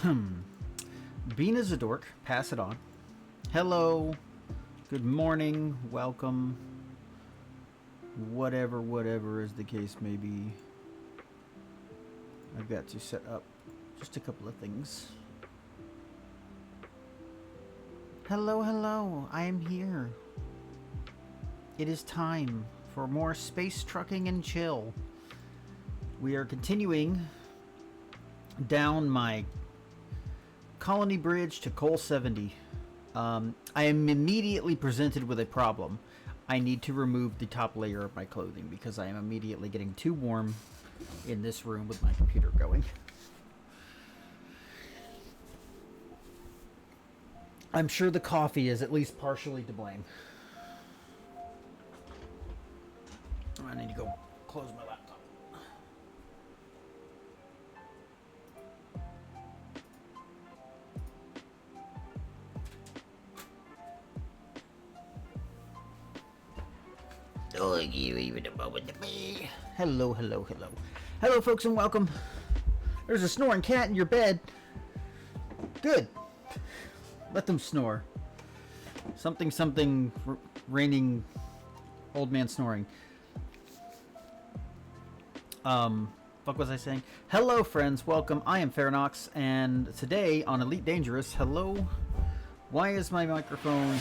Bean is a dork. Pass it on. Hello. Good morning. Welcome. Whatever is the case may be. I've got to set up just a couple of things. Hello. I am here. It is time for more space trucking and chill. We are continuing down my Colony Bridge to Col 70. I am immediately presented with a problem. I need to remove the top layer of my clothing because I am immediately getting too warm in this room with my computer going. I'm sure the coffee is at least partially to blame. I need to go close my laptop. Oh, you even a moment to me. Hello. Hello, folks, and welcome. There's a snoring cat in your bed. Good. Let them snore. Something, raining, old man snoring. Fuck was I saying? Hello, friends, welcome. I am Faranox, and today on Elite Dangerous, hello. Why is my microphone...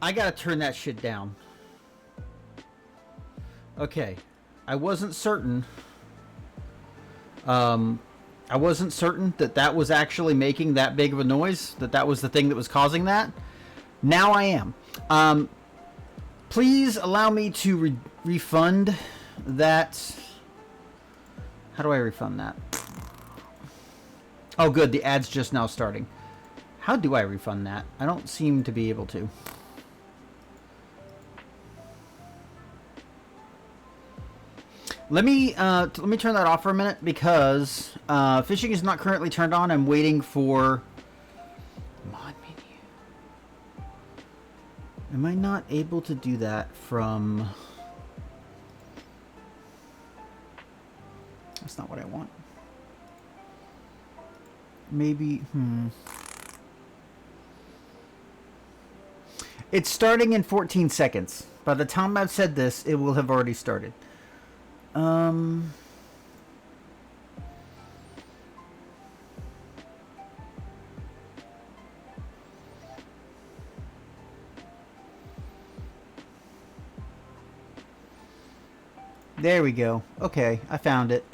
I gotta turn that shit down. Okay. I wasn't certain that that was actually making that big of a noise, that was the thing that was causing that. Now I am. Please allow me to refund that. How do I refund that? Oh, good. The ad's just now starting. How do I refund that? I don't seem to be able to. Let me turn that off for a minute because fishing is not currently turned on. I'm waiting for mod menu. Am I not able to do that from... That's not what I want. Maybe, It's starting in 14 seconds. By the time I've said this, it will have already started. There we go. Okay, I found it.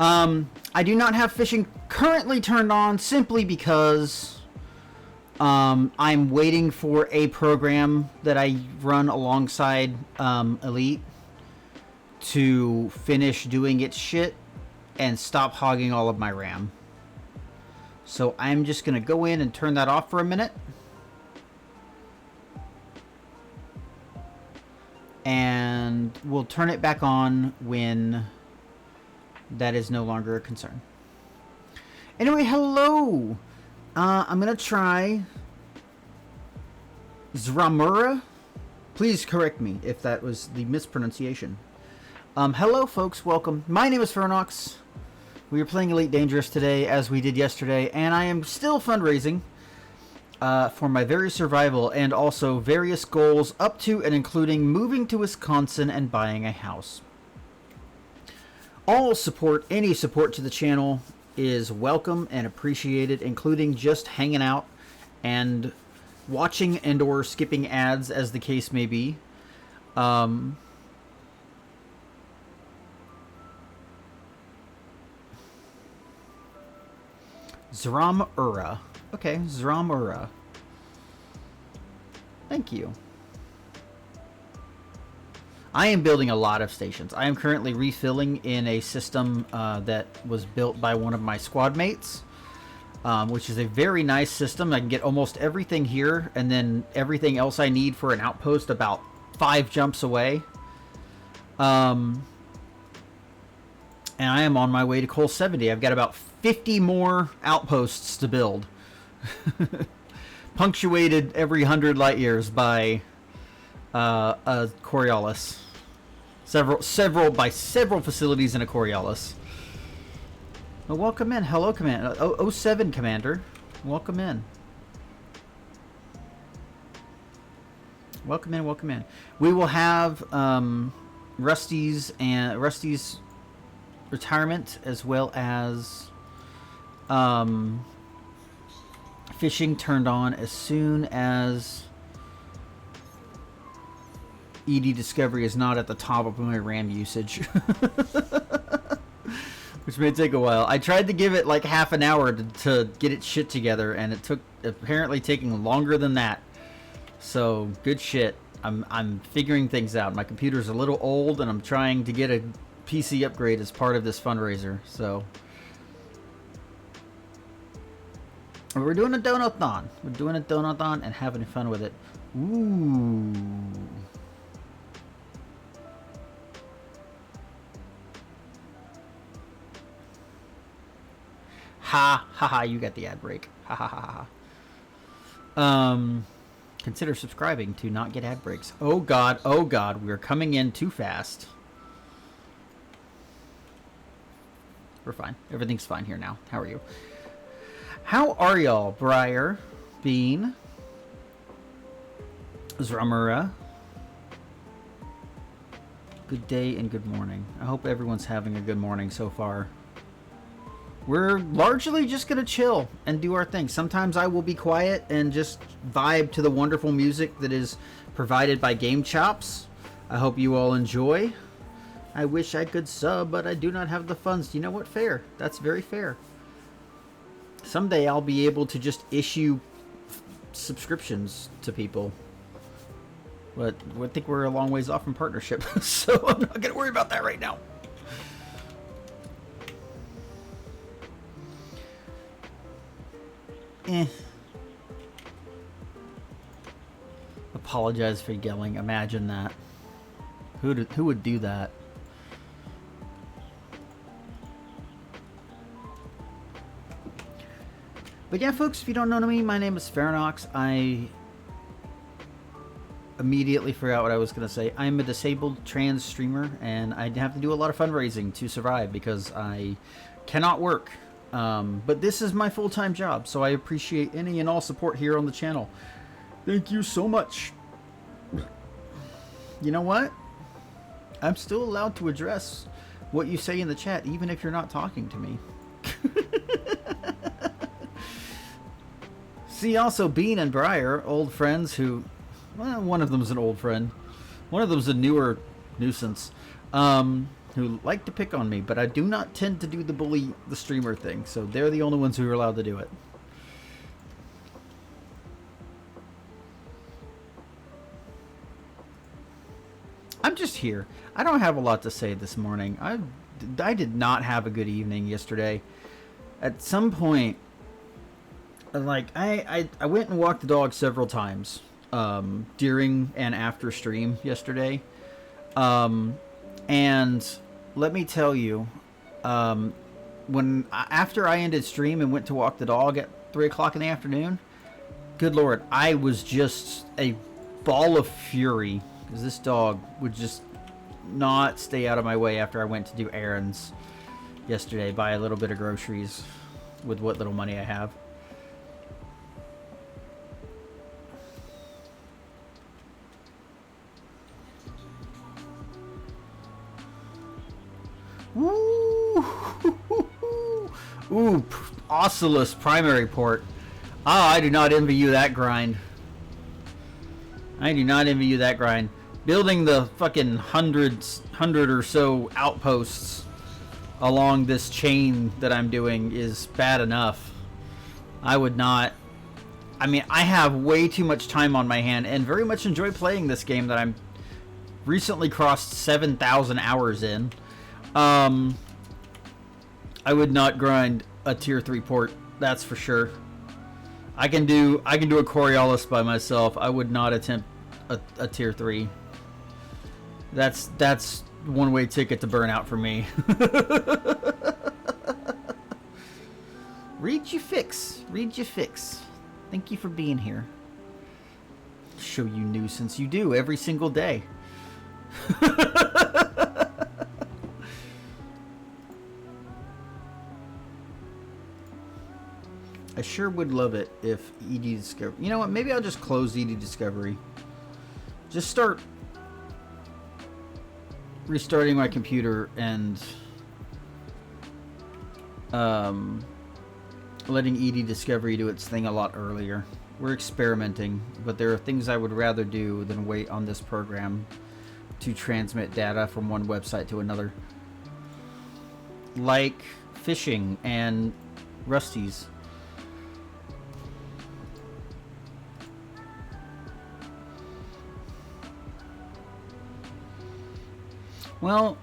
I do not have fishing currently turned on simply because I'm waiting for a program that I run alongside Elite to finish doing its shit and stop hogging all of my RAM. So I'm just going to go in and turn that off for a minute. And we'll turn it back on when that is no longer a concern. Anyway, hello! I'm going to try Zramura. Please correct me if that was the mispronunciation. Hello, folks. Welcome. My name is Faranox. We are playing Elite Dangerous today, as we did yesterday, and I am still fundraising for my very survival and also various goals up to and including moving to Wisconsin and buying a house. All support, any support to the channel is welcome and appreciated, including just hanging out and watching and or skipping ads as the case may be. Zramura. Okay, Zramura. Thank you. I am building a lot of stations. I am currently refilling in a system that was built by one of my squad mates, which is a very nice system. I can get almost everything here, and then everything else I need for an outpost about 5 jumps away. And I am on my way to Col 70. I've got about 50 more outposts to build. Punctuated every 100 light years by a Coriolis. Several facilities in a Coriolis. Well, welcome in. Hello, Commander. 07 Commander. Welcome in. Welcome in, welcome in. We will have Rusty's retirement, as well as fishing turned on as soon as ED Discovery is not at the top of my RAM usage. Which may take a while. I tried to give it like half an hour to get its shit together, and it took apparently taking longer than that. So good shit. I'm figuring things out. My computer's a little old, and I'm trying to get a PC upgrade as part of this fundraiser. So we're doing a donut-thon. We're doing a donut-thon and having fun with it. Ooh. Ha ha ha, you got the ad break. Ha ha ha ha. Consider subscribing to not get ad breaks. Oh god, we are coming in too fast. We're fine. Everything's fine here now. How are you? How are y'all? Briar, Bean, Zramura. Good day and good morning. I hope everyone's having a good morning so far. We're largely just going to chill and do our thing. Sometimes I will be quiet and just vibe to the wonderful music that is provided by Game Chops. I hope you all enjoy. I wish I could sub, but I do not have the funds. You know what? Fair. That's very fair. Someday I'll be able to just issue subscriptions to people. But I think we're a long ways off from partnership, so I'm not going to worry about that right now. Apologize for yelling. Imagine that. Who would do that? But yeah, folks, if you don't know me, my name is Faranox. I immediately forgot what I was going to say. I'm a disabled trans streamer, and I have to do a lot of fundraising to survive because I cannot work. But this is my full-time job, so I appreciate any and all support here on the channel. Thank you so much. You know what? I'm still allowed to address what you say in the chat, even if you're not talking to me. See, also Bean and Briar, old friends who... Well, one of them's an old friend. One of them's a newer nuisance. Who like to pick on me, but I do not tend to do the bully the streamer thing, so they're the only ones who are allowed to do it. I'm just here. I don't have a lot to say this morning. I did not have a good evening yesterday. At some point, like, I went and walked the dog several times during and after stream yesterday. And let me tell you, after I ended stream and went to walk the dog at 3 o'clock in the afternoon, good lord, I was just a ball of fury because this dog would just not stay out of my way after I went to do errands yesterday, buy a little bit of groceries with what little money I have. Ooh, Oculus primary port. Ah, I do not envy you that grind. I do not envy you that grind. Building the fucking hundred or so outposts along this chain that I'm doing is bad enough. I would not... I mean, I have way too much time on my hand and very much enjoy playing this game that I'm recently crossed 7,000 hours in. I would not grind a tier 3 port, that's for sure. I can do a Coriolis by myself. I would not attempt a tier 3. That's one-way ticket to burnout for me. Read you fix. Thank you for being here. Show you nuisance. You do every single day. I sure would love it if ED Discovery... You know what? Maybe I'll just close ED Discovery. Just start restarting my computer and letting ED Discovery do its thing a lot earlier. We're experimenting, but there are things I would rather do than wait on this program to transmit data from one website to another. Like fishing and Rusty's. Well,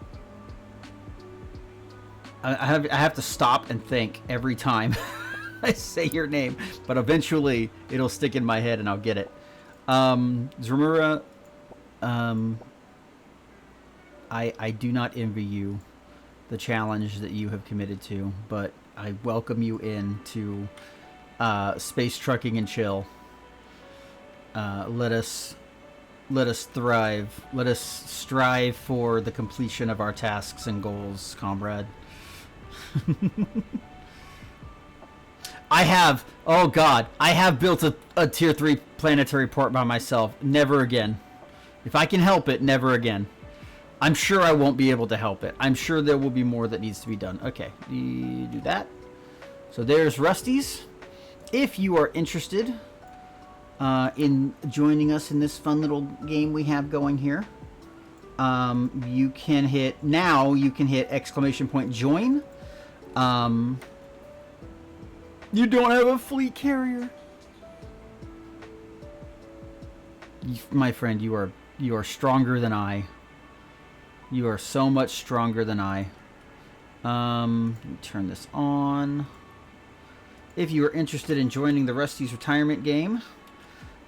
I have to stop and think every time I say your name, but eventually it'll stick in my head and I'll get it. Zramura, I do not envy you the challenge that you have committed to, but I welcome you into space trucking and chill. Let us thrive. Let us strive for the completion of our tasks and goals, comrade. I have built a tier 3 planetary port by myself. Never again. If I can help it, never again. I'm sure I won't be able to help it. I'm sure there will be more that needs to be done. Okay, you do that. So there's Rusty's. If you are interested in joining us in this fun little game we have going here, you can hit !join. You don't have a fleet carrier. My friend, you are stronger than I. You are so much stronger than I. Let me turn this on. If you are interested in joining the Rusty's retirement game,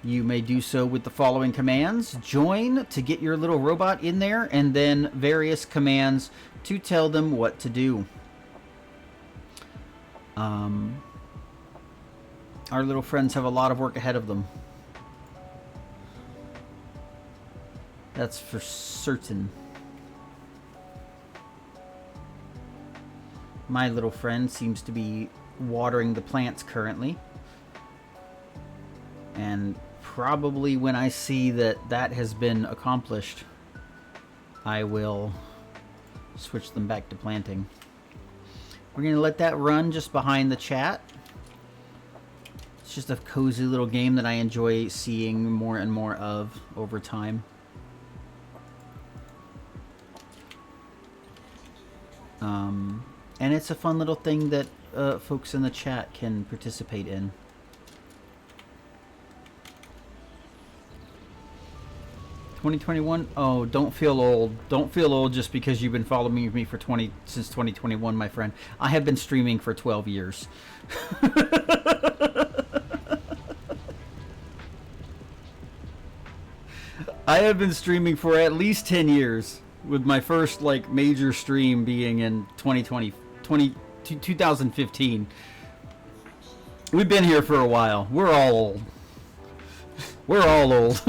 you may do so with the following commands. Join to get your little robot in there, and then various commands to tell them what to do. Our little friends have a lot of work ahead of them. That's for certain. My little friend seems to be watering the plants currently. And probably when I see that that has been accomplished, I will switch them back to planting. We're going to let that run just behind the chat. It's just a cozy little game that I enjoy seeing more and more of over time. And it's a fun little thing that folks in the chat can participate in. $2021? Oh, don't feel old. Don't feel old just because you've been following me for since 2021, my friend. I have been streaming for 12 years. I have been streaming for at least 10 years, with my first like major stream being in 2015. We've been here for a while. We're all old. We're all old.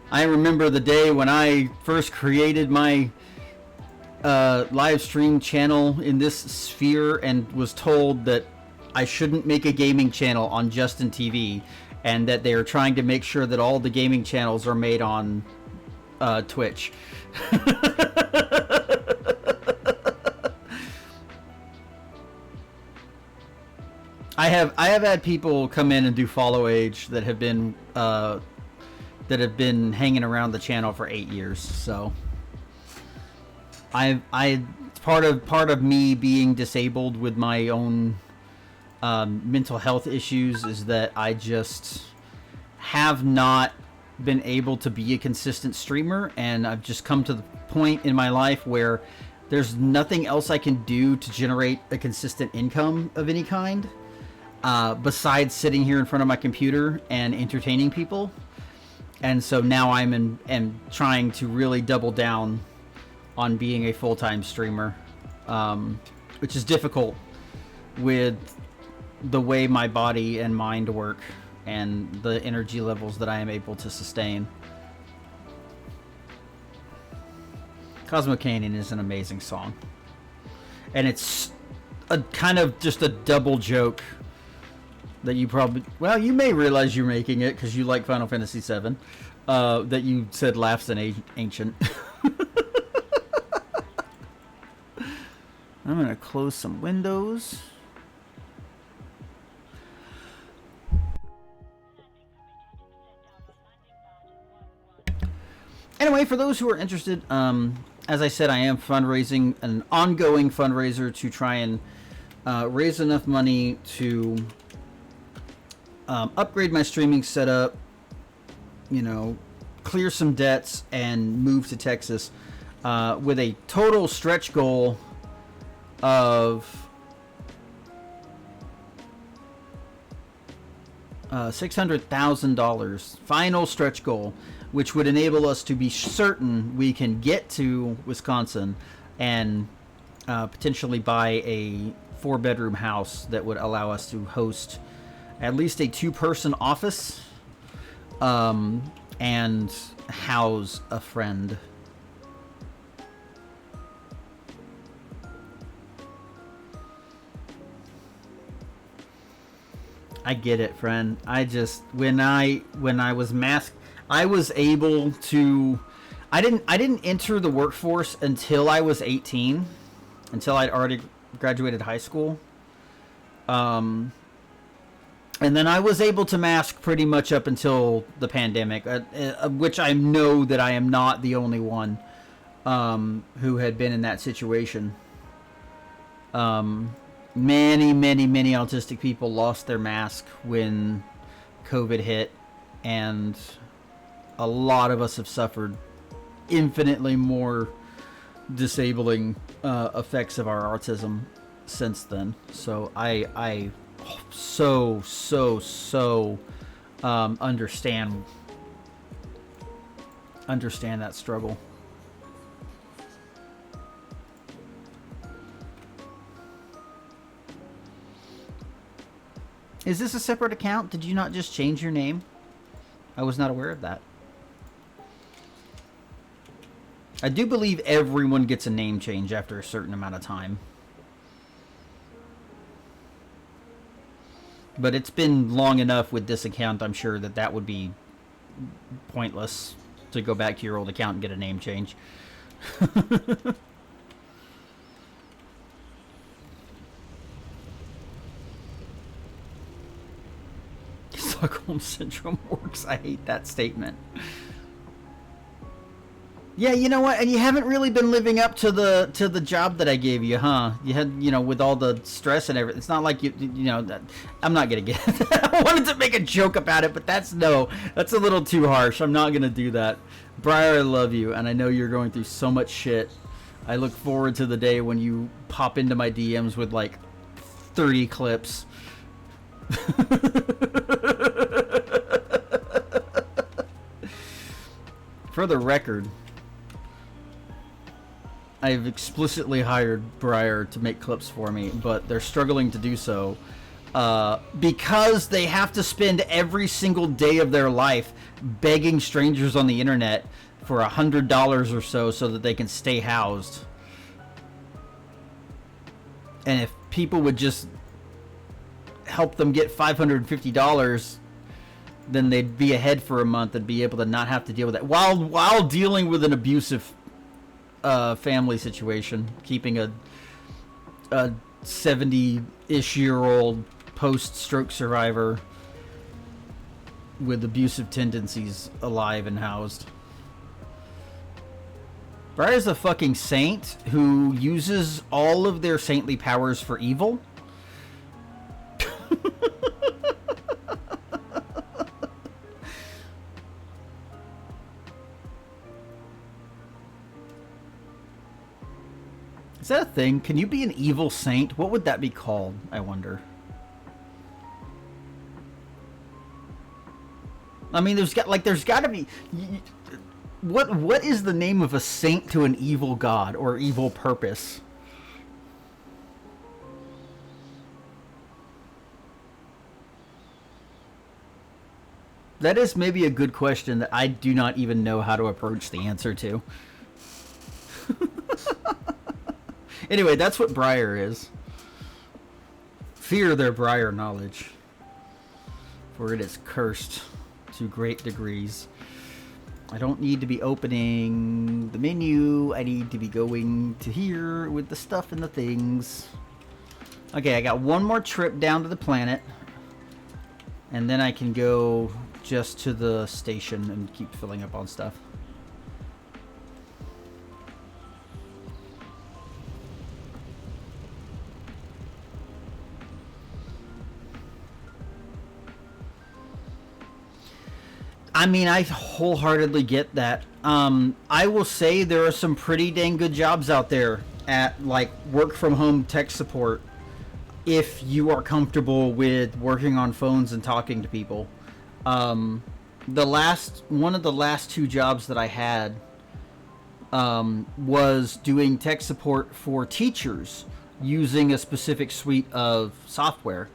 I remember the day when I first created my live stream channel in this sphere and was told that I shouldn't make a gaming channel on Justin TV, and that they are trying to make sure that all the gaming channels are made on Twitch. I have had people come in and do follow age that have been hanging around the channel for 8 years. So part of me being disabled with my own mental health issues is that I just have not been able to be a consistent streamer, and I've just come to the point in my life where there's nothing else I can do to generate a consistent income of any kind besides sitting here in front of my computer and entertaining people. And so now I'm trying to really double down on being a full-time streamer, which is difficult with the way my body and mind work and the energy levels that I am able to sustain. Cosmo Canyon is an amazing song. and it's a kind of just a double joke that you probably, well, you may realize you're making it because you like Final Fantasy VII, that you said laughs in ancient. I'm going to close some windows. Anyway, for those who are interested, as I said, I am fundraising, an ongoing fundraiser to try and raise enough money to upgrade my streaming setup, you know, clear some debts, and move to Texas with a total stretch goal of $600,000. Final stretch goal, which would enable us to be certain we can get to Wisconsin and potentially buy a 4-bedroom house that would allow us to host at least a 2-person office and house a friend. I get it, friend. I just when I was masked, I was able to. I didn't enter the workforce until I was 18, until I'd already graduated high school. And then I was able to mask pretty much up until the pandemic, which I know that I am not the only one who had been in that situation. Many autistic people lost their mask when COVID hit, and a lot of us have suffered infinitely more disabling effects of our autism since then. So I so understand that struggle. Is this a separate account? Did you not just change your name? I was not aware of that. I do believe everyone gets a name change after a certain amount of time. But it's been long enough with this account, I'm sure that would be pointless to go back to your old account and get a name change. Stockholm Syndrome works. I hate that statement. Yeah, you know what? And you haven't really been living up to the job that I gave you, huh? You had, with all the stress and everything. It's not like I'm not gonna get it. I wanted to make a joke about it, but that's a little too harsh. I'm not gonna do that. Briar, I love you, and I know you're going through so much shit. I look forward to the day when you pop into my DMs with like 30 clips. For the record, I've explicitly hired Briar to make clips for me, but they're struggling to do so because they have to spend every single day of their life begging strangers on the internet for $100 or so that they can stay housed. And if people would just help them get $550, then they'd be ahead for a month and be able to not have to deal with that while dealing with an abusive family situation, keeping a 70-ish-year-old post-stroke survivor with abusive tendencies alive and housed. Briar's a fucking saint who uses all of their saintly powers for evil. Is that a thing? Can you be an evil saint? What would that be called, I wonder? I mean, there's got to be... What is the name of a saint to an evil god or evil purpose? That is maybe a good question that I do not even know how to approach the answer to. Anyway, that's what Briar is. Fear their Briar knowledge, for it is cursed to great degrees. I don't need to be opening the menu. I need to be going to here with the stuff and the things. Okay, I got one more trip down to the planet. And then I can go just to the station and keep filling up on stuff. I mean, I wholeheartedly get that. I will say there are some pretty dang good jobs out there at like work from home tech support if you are comfortable with working on phones and talking to people. One of the last two jobs that I had was doing tech support for teachers using a specific suite of software.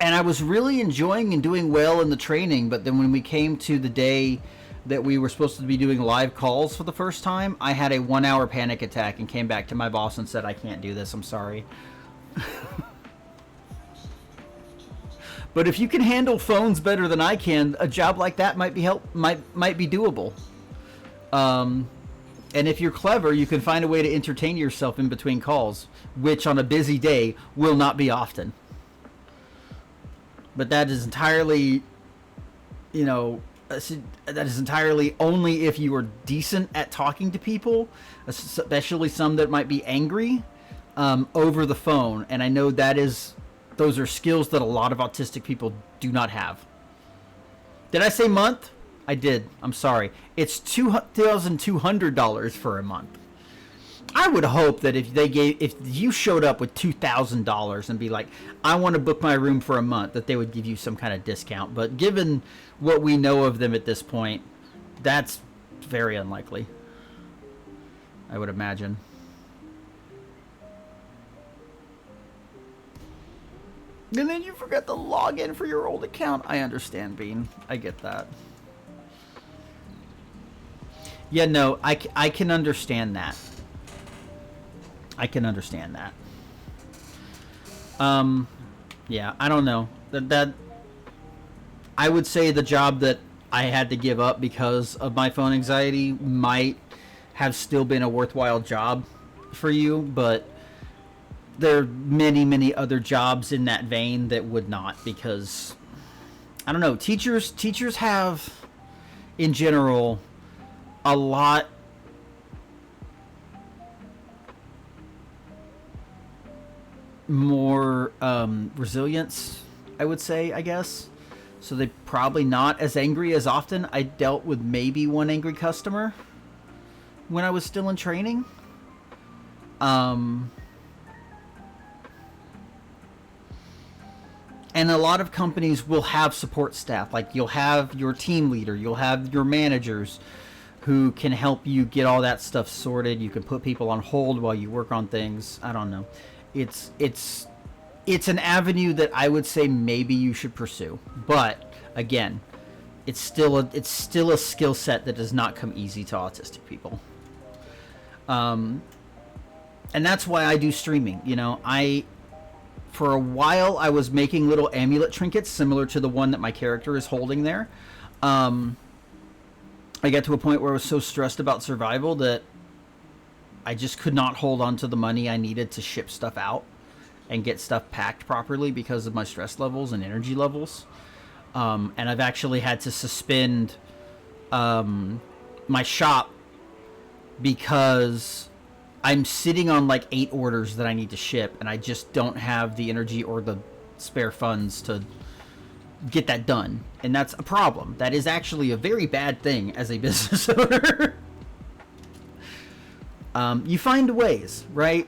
And I was really enjoying and doing well in the training, but then when we came to the day that we were supposed to be doing live calls for the first time, I had a 1 hour panic attack and came back to my boss and said, I can't do this, I'm sorry. But if you can handle phones better than I can, a job like that might be doable. And if you're clever, you can find a way to entertain yourself in between calls, which on a busy day will not be often. But that is entirely, that is entirely only if you are decent at talking to people, especially some that might be angry, over the phone. And I know those are skills that a lot of autistic people do not have. Did I say month? I did. I'm sorry. It's $2,200 for a month. I would hope that if you showed up with $2,000 and be like, I want to book my room for a month, that they would give you some kind of discount. But given what we know of them at this point, that's very unlikely, I would imagine. And then you forgot to log in for your old account. I understand, Bean. I get that. Yeah, no, I can understand that. I can understand that. Yeah, I don't know. That I would say the job that I had to give up because of my phone anxiety might have still been a worthwhile job for you, but there are many, many other jobs in that vein that would not, because I don't know, teachers have in general a lot more resilience, I would say, I guess. So they're probably not as angry as often. I dealt with maybe one angry customer when I was still in training. And a lot of companies will have support staff. Like, you'll have your team leader, you'll have your managers who can help you get all that stuff sorted. You can put people on hold while you work on things. I don't know. It's an avenue that I would say maybe you should pursue. But again, it's still a skill set that does not come easy to autistic people. And that's why I do streaming. For a while I was making little amulet trinkets similar to the one that my character is holding there. I got to a point where I was so stressed about survival that I just could not hold on to the money I needed to ship stuff out and get stuff packed properly because of my stress levels and energy levels. And I've actually had to suspend my shop because I'm sitting on like 8 orders that I need to ship, and I just don't have the energy or the spare funds to get that done. And that's a problem. That is actually a very bad thing as a business owner. You find ways, right?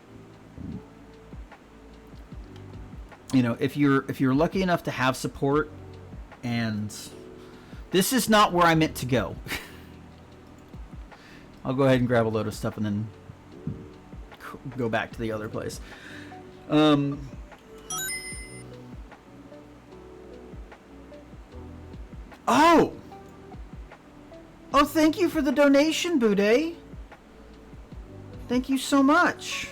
If you're lucky enough to have support, and this is not where I meant to go. I'll go ahead and grab a load of stuff and then go back to the other place. Oh, thank you for the donation, Boudet. Thank you so much.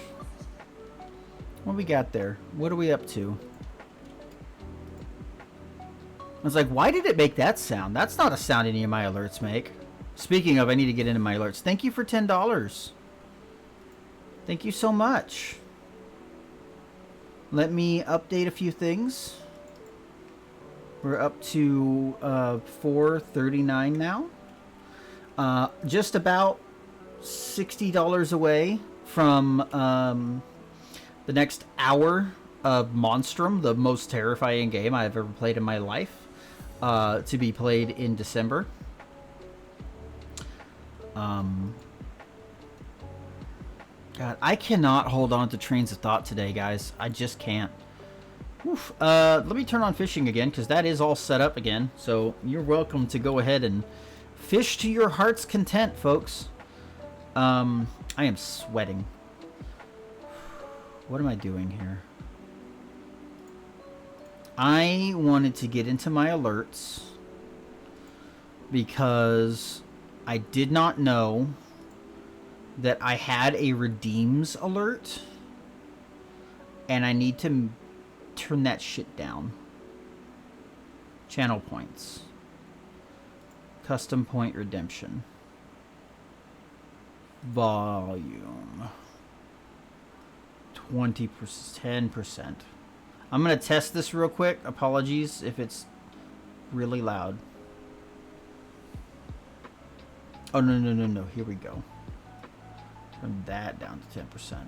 What we got there? What are we up to? I was like, why did it make that sound? That's not a sound any of my alerts make. Speaking of, I need to get into my alerts. Thank you for $10. Thank you so much. Let me update a few things. We're up to 439 now. Just about $60 away from the next hour of Monstrum, the most terrifying game I've ever played in my life, to be played in December. God, I cannot hold on to trains of thought today, guys. I just can't. Oof. Let me turn on fishing again, because that is all set up again. So you're welcome to go ahead and fish to your heart's content, folks. I am sweating. What am I doing here? I wanted to get into my alerts because I did not know that I had a redeems alert, and I need to turn that shit down. Channel points. Custom point redemption. Volume. 20%, 10%. I'm going to test this real quick. Apologies if it's really loud. Oh, no. Here we go. Turn that down to 10%.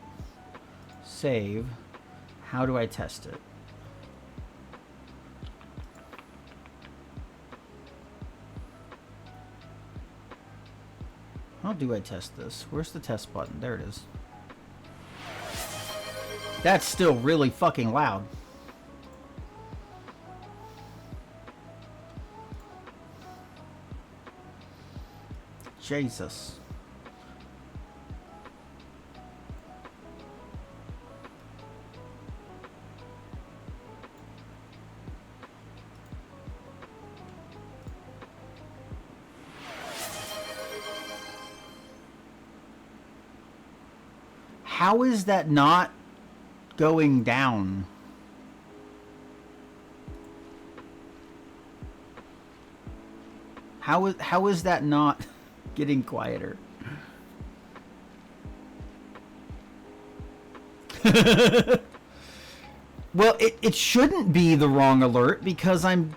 Save. How do I test it? How do I test this? Where's the test button? There it is. That's still really fucking loud. Jesus. How is that not going down? How is that not getting quieter? Well, it shouldn't be the wrong alert because I'm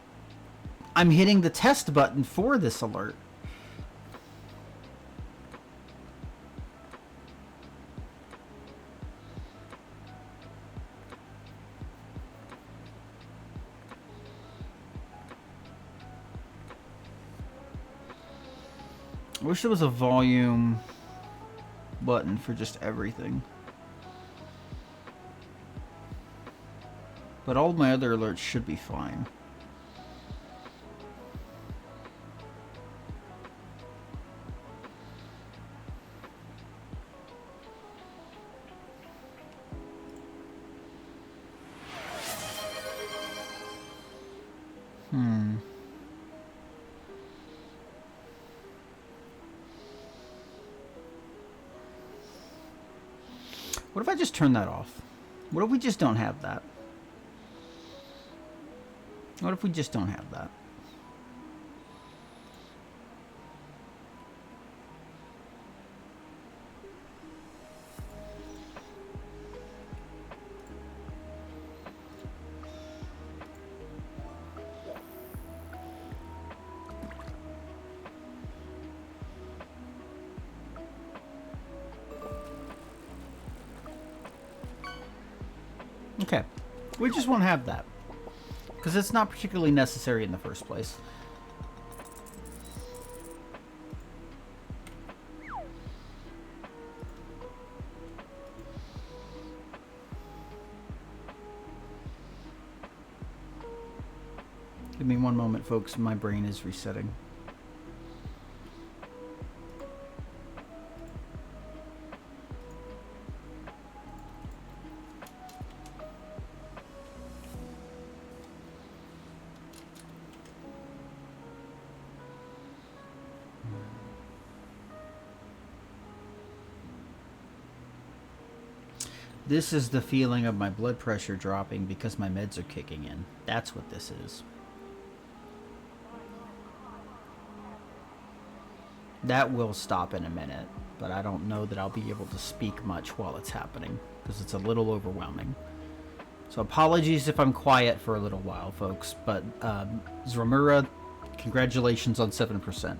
hitting the test button for this alert. I wish there was a volume button for just everything. But all of my other alerts should be fine. What if I just turn that off? What if we just don't have that? What if we just don't have that? Okay, we just won't have that because it's not particularly necessary in the first place. Give me one moment, folks. My brain is resetting. This is the feeling of my blood pressure dropping because my meds are kicking in. That's what this is. That will stop in a minute, but I don't know that I'll be able to speak much while it's happening because it's a little overwhelming. So apologies if I'm quiet for a little while, folks, but Zramura, congratulations on 7%.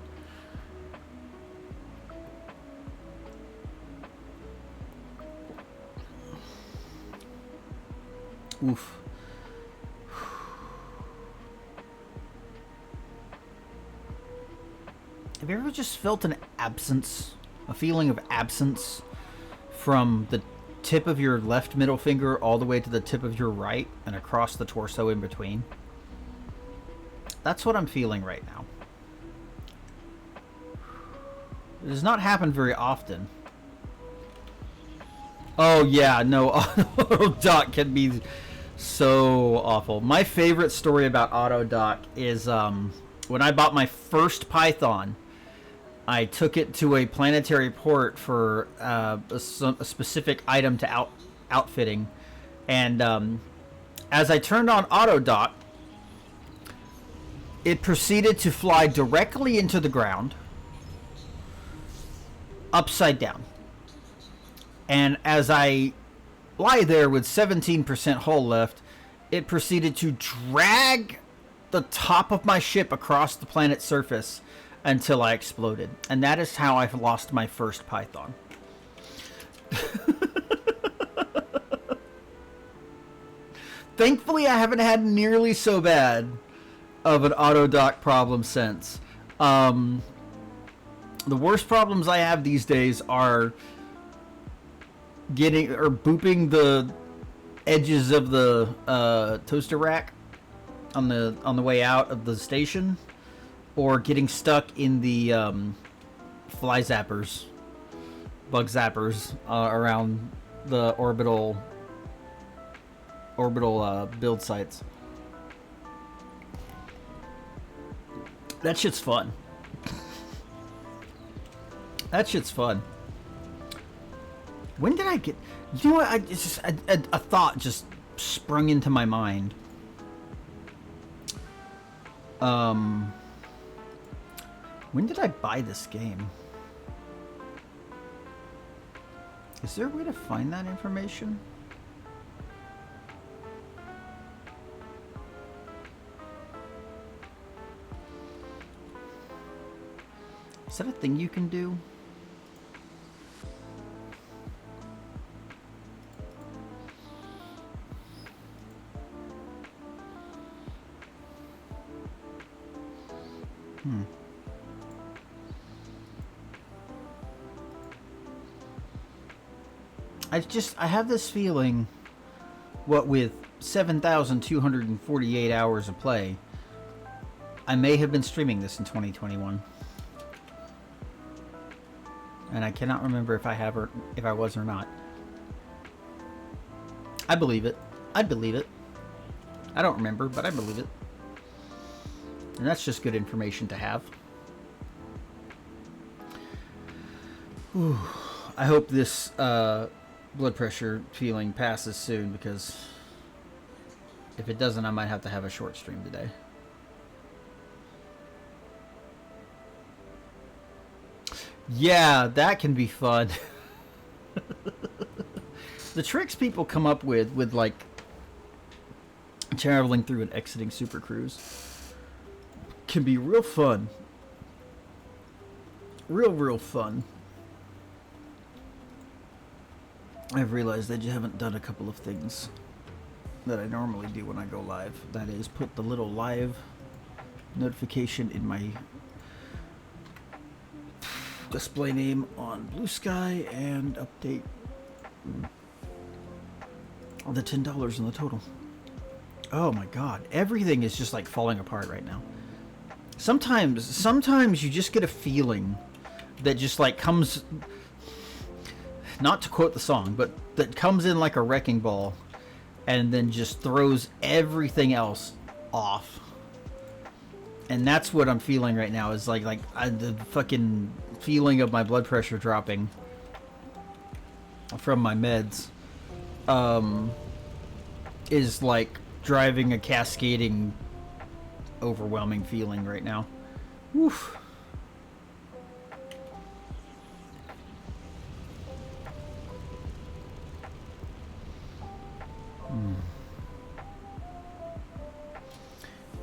Oof. Have you ever just felt an absence, a feeling of absence from the tip of your left middle finger all the way to the tip of your right and across the torso in between? That's what I'm feeling right now. It does not happen very often. Oh yeah, no, AutoDock can be so awful. My favorite story about AutoDock is when I bought my first Python. I took it to a planetary port for a specific item to outfitting, and as I turned on AutoDock, it proceeded to fly directly into the ground, upside down. And as I lie there with 17% hull left, it proceeded to drag the top of my ship across the planet's surface until I exploded. And that is how I've lost my first Python. Thankfully, I haven't had nearly so bad of an AutoDock problem since. The worst problems I have these days are booping the edges of the toaster rack on the way out of the station, or getting stuck in the bug zappers around the orbital build sites. That shit's fun. That shit's fun. When did I get... You know what? It's just a thought just sprung into my mind. When did I buy this game? Is there a way to find that information? Is that a thing you can do? I have this feeling, what with 7,248 hours of play, I may have been streaming this in 2021. And I cannot remember if I have or if I was or not. I believe it. I believe it. I don't remember, but I believe it. And that's just good information to have. Whew. I hope this blood pressure feeling passes soon, because if it doesn't, I might have to have a short stream today. Yeah, that can be fun. The tricks people come up with like traveling through and exiting Super Cruise can be real fun. Real fun. I've realized that you haven't done a couple of things that I normally do when I go live. That is, put the little live notification in my display name on Blue Sky and update the $10 in the total. Oh my god, everything is just like falling apart right now. Sometimes you just get a feeling that just like comes, not to quote the song, but that comes in like a wrecking ball and then just throws everything else off. And that's what I'm feeling right now, is like the fucking feeling of my blood pressure dropping from my meds. is like driving a cascading, overwhelming feeling right now. Woof.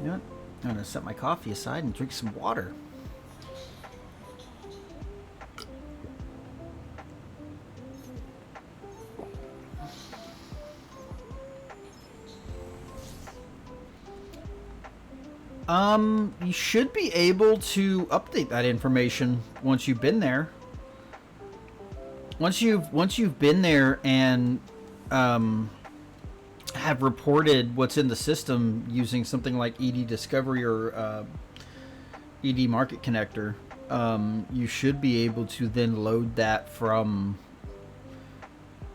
You know what? I'm gonna set my coffee aside and drink some water. You should be able to update that information once you've been there. Once you've been there and have reported what's in the system using something like ED Discovery or ED Market Connector, you should be able to then load that from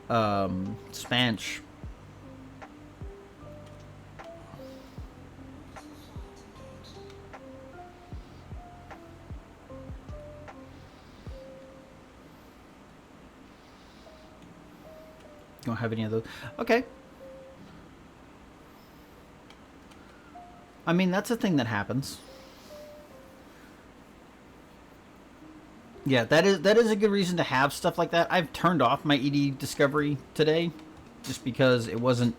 Spanch. Don't have any of those. Okay. I mean, that's a thing that happens. Yeah, that is a good reason to have stuff like that. I've turned off my ED Discovery today just because it wasn't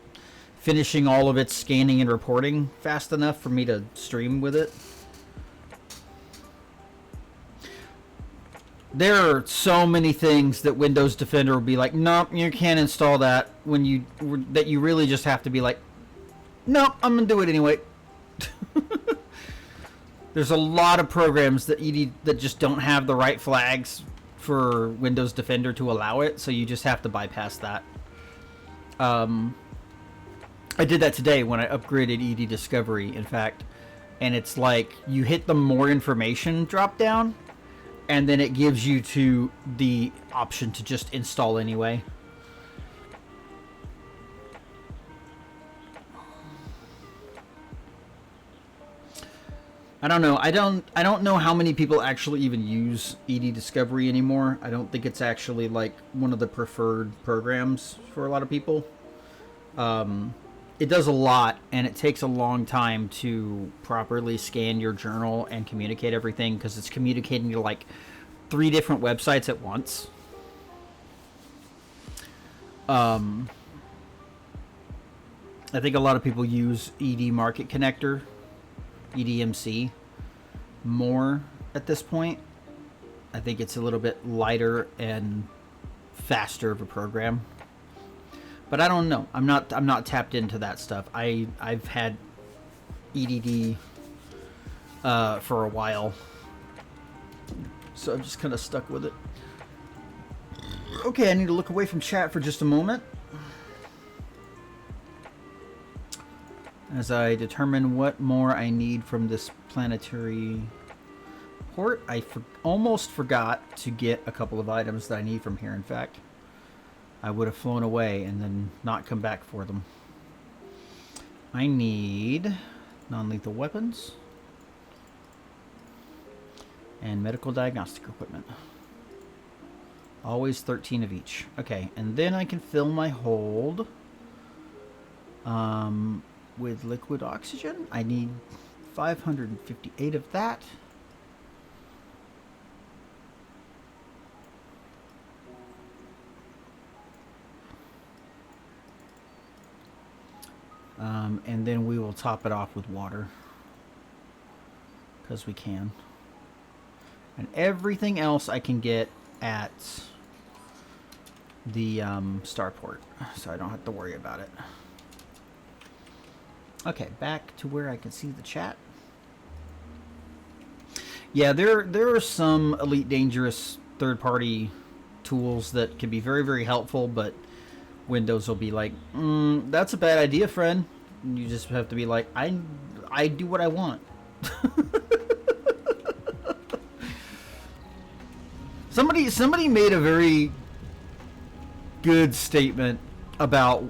finishing all of its scanning and reporting fast enough for me to stream with it. There are so many things that Windows Defender will be like, nope, you can't install that, when you really just have to be like, nope, I'm gonna do it anyway. There's a lot of programs that just don't have the right flags for Windows Defender to allow it, so you just have to bypass that. I did that today when I upgraded ED Discovery, in fact, and it's like you hit the more information drop down, and then it gives you to the option to just install anyway. I don't know. I don't know how many people actually even use ED Discovery anymore. I don't think it's actually like one of the preferred programs for a lot of people. It does a lot, and it takes a long time to properly scan your journal and communicate everything, because it's communicating to like 3 different websites at once. I think a lot of people use ED Market Connector, EDMC, more at this point. I think it's a little bit lighter and faster of a program. But I don't know. I'm not tapped into that stuff. I've had EDD for a while, so I'm just kind of stuck with it. Okay, I need to look away from chat for just a moment as I determine what more I need from this planetary port. I almost forgot to get a couple of items that I need from here, in fact. I would have flown away and then not come back for them. I need non-lethal weapons and medical diagnostic equipment. Always 13 of each. Okay, and then I can fill my hold with liquid oxygen. I need 558 of that. And then we will top it off with water, because we can. And everything else I can get at the starport, so I don't have to worry about it. Okay, back to where I can see the chat. Yeah, there are some Elite Dangerous third-party tools that can be very, very helpful, but Windows will be like, that's a bad idea, friend. And you just have to be like, I do what I want. Somebody made a very good statement about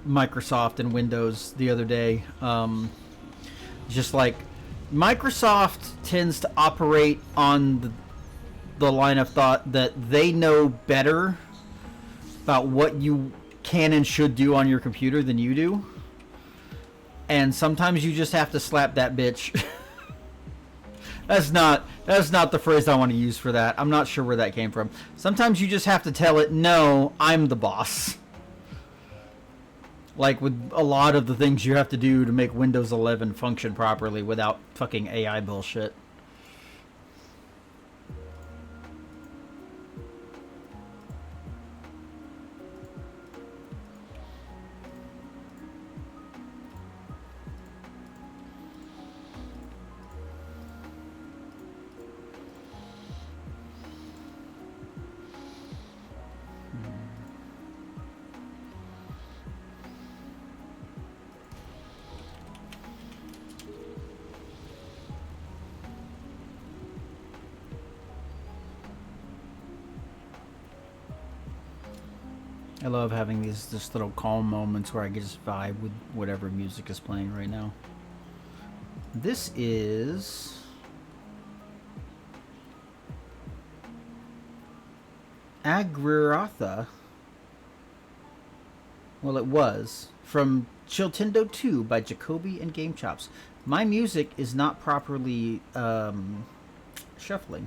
Microsoft and Windows the other day. Just like, Microsoft tends to operate on the line of thought that they know better about what you can and should do on your computer than you do. And sometimes you just have to slap that bitch. That's not the phrase I want to use for that. I'm not sure where that came from. Sometimes you just have to tell it, no, I'm the boss. Like with a lot of the things you have to do to make Windows 11 function properly without fucking AI bullshit. I love having these just little calm moments where I can just vibe with whatever music is playing right now. This is Agriratha. Well, it was from Chiltendo 2 by Jacoby and Game Chops. My music is not properly shuffling.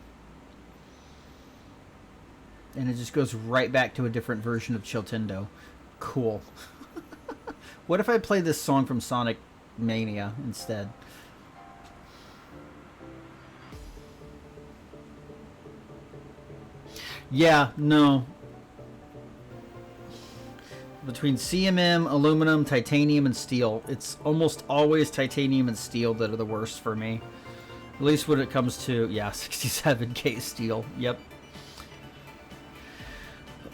And it just goes right back to a different version of Chiltendo. Cool. What if I play this song from Sonic Mania instead? Yeah, no. Between CMM, aluminum, titanium, and steel, it's almost always titanium and steel that are the worst for me. At least when it comes to, yeah, 67K steel. Yep.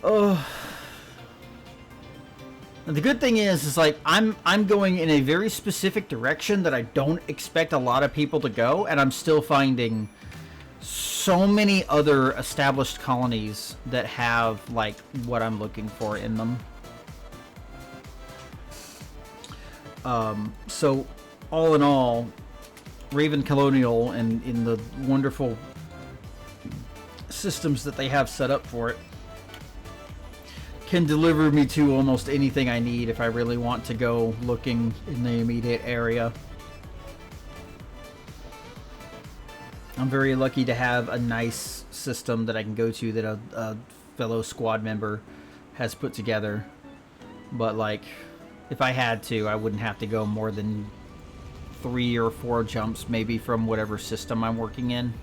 Oh. And the good thing is like I'm going in a very specific direction that I don't expect a lot of people to go, and I'm still finding so many other established colonies that have like what I'm looking for in them. So all in all, Raven Colonial and in the wonderful systems that they have set up for it can deliver me to almost anything I need if I really want to go looking in the immediate area. I'm very lucky to have a nice system that I can go to that a fellow squad member has put together. But like, if I had to, I wouldn't have to go more than 3 or 4 jumps maybe from whatever system I'm working in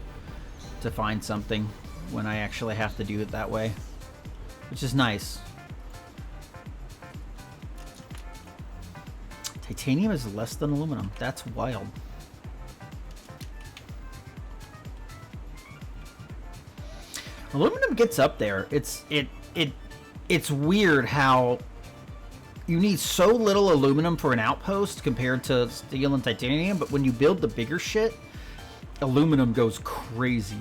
to find something when I actually have to do it that way, which is nice. Titanium is less than aluminum. That's wild. Aluminum gets up there. It's weird how you need so little aluminum for an outpost compared to steel and titanium, but when you build the bigger shit, aluminum goes crazy.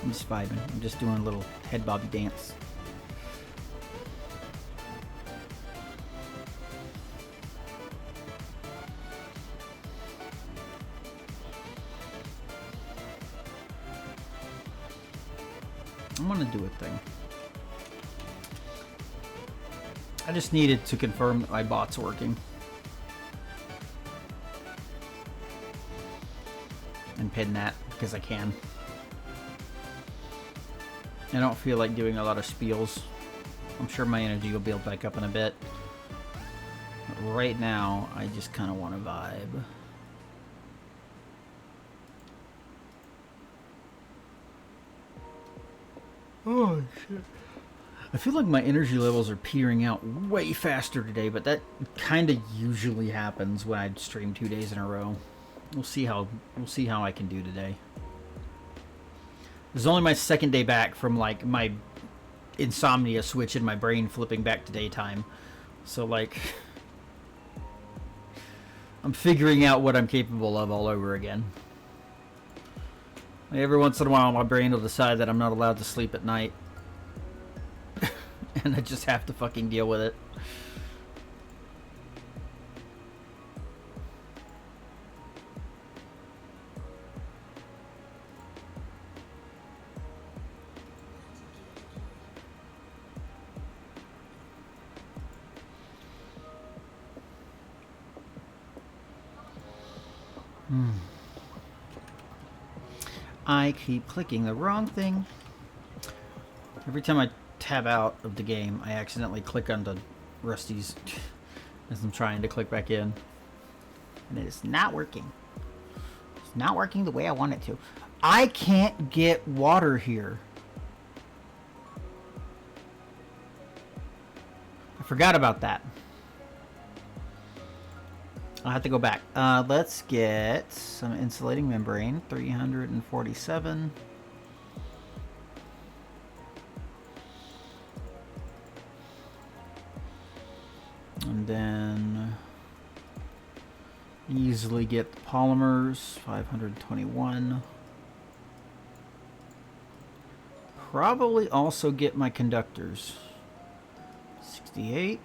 I'm just vibing. I'm just doing a little head bobby dance. I'm gonna do a thing. I just needed to confirm that my bot's working. And pin that because I can. I don't feel like doing a lot of spiels. I'm sure my energy will build back up in a bit. But right now, I just kind of want to vibe. Oh, shit. I feel like my energy levels are petering out way faster today, but that kind of usually happens when I stream 2 days in a row. We'll see how I can do today. This is only my second day back from like my insomnia switch in my brain flipping back to daytime. So like I'm figuring out what I'm capable of all over again. Like, every once in a while my brain will decide that I'm not allowed to sleep at night. And I just have to fucking deal with it. I keep clicking the wrong thing. Every time I tab out of the game, I accidentally click onto Rusty's as I'm trying to click back in. And it is not working. It's not working the way I want it to. I can't get water here. I forgot about that. I'll have to go back. Let's get some insulating membrane. 347. And then easily get the polymers. 521. Probably also get my conductors. 68.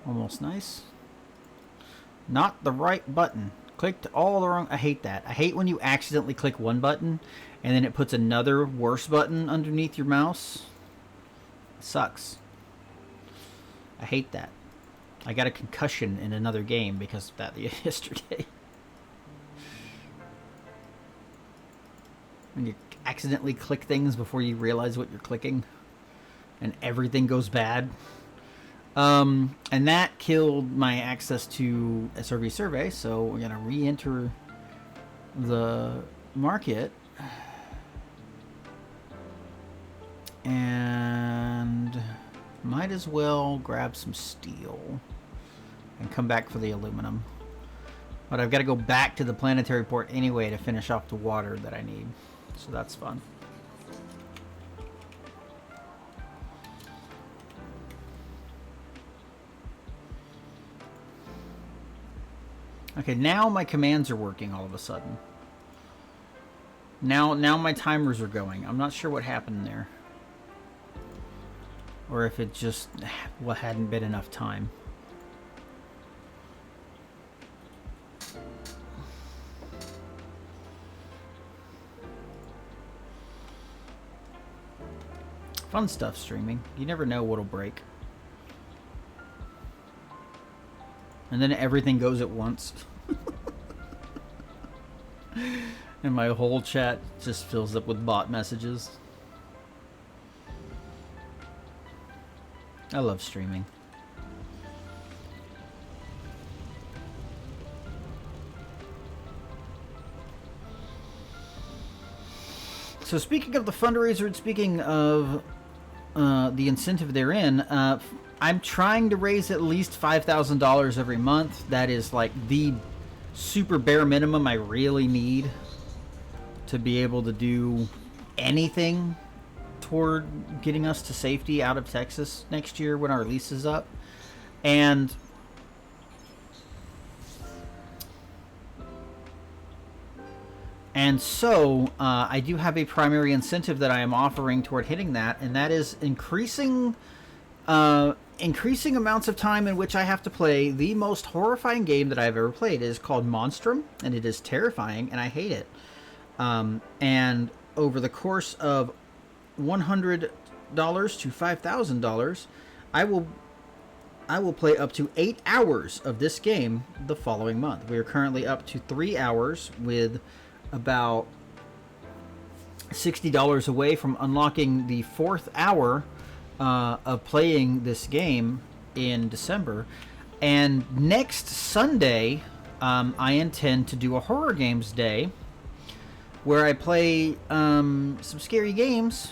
Almost nice. Not the right button. Clicked all the wrong... I hate that. I hate when you accidentally click one button and then it puts another worse button underneath your mouse. It sucks. I hate that. I got a concussion in another game because of that yesterday. When you accidentally click things before you realize what you're clicking and everything goes bad. And that killed my access to SRV Survey, so we're going to re-enter the market. And might as well grab some steel and come back for the aluminum. But I've got to go back to the planetary port anyway to finish off the water that I need. So that's fun. Okay, now my commands are working all of a sudden. Now my timers are going. I'm not sure what happened there. Or if it just hadn't been enough time. Fun stuff streaming. You never know what'll break. And then everything goes at once. And my whole chat just fills up with bot messages. I love streaming. So speaking of the fundraiser and speaking of the incentive therein, I'm trying to raise at least $5,000 every month. That is like the super bare minimum I really need to be able to do anything toward getting us to safety out of Texas next year when our lease is up. And so I do have a primary incentive that I am offering toward hitting that, and that is increasing amounts of time in which I have to play the most horrifying game that I've ever played. It is called Monstrum, and it is terrifying, and I hate it. And over the course of $100 to $5,000, I will play up to 8 hours of this game the following month. We are currently up to 3 hours, with about $60 away from unlocking the 4th hour of playing this game in December. And next Sunday, I intend to do a horror games day where I play some scary games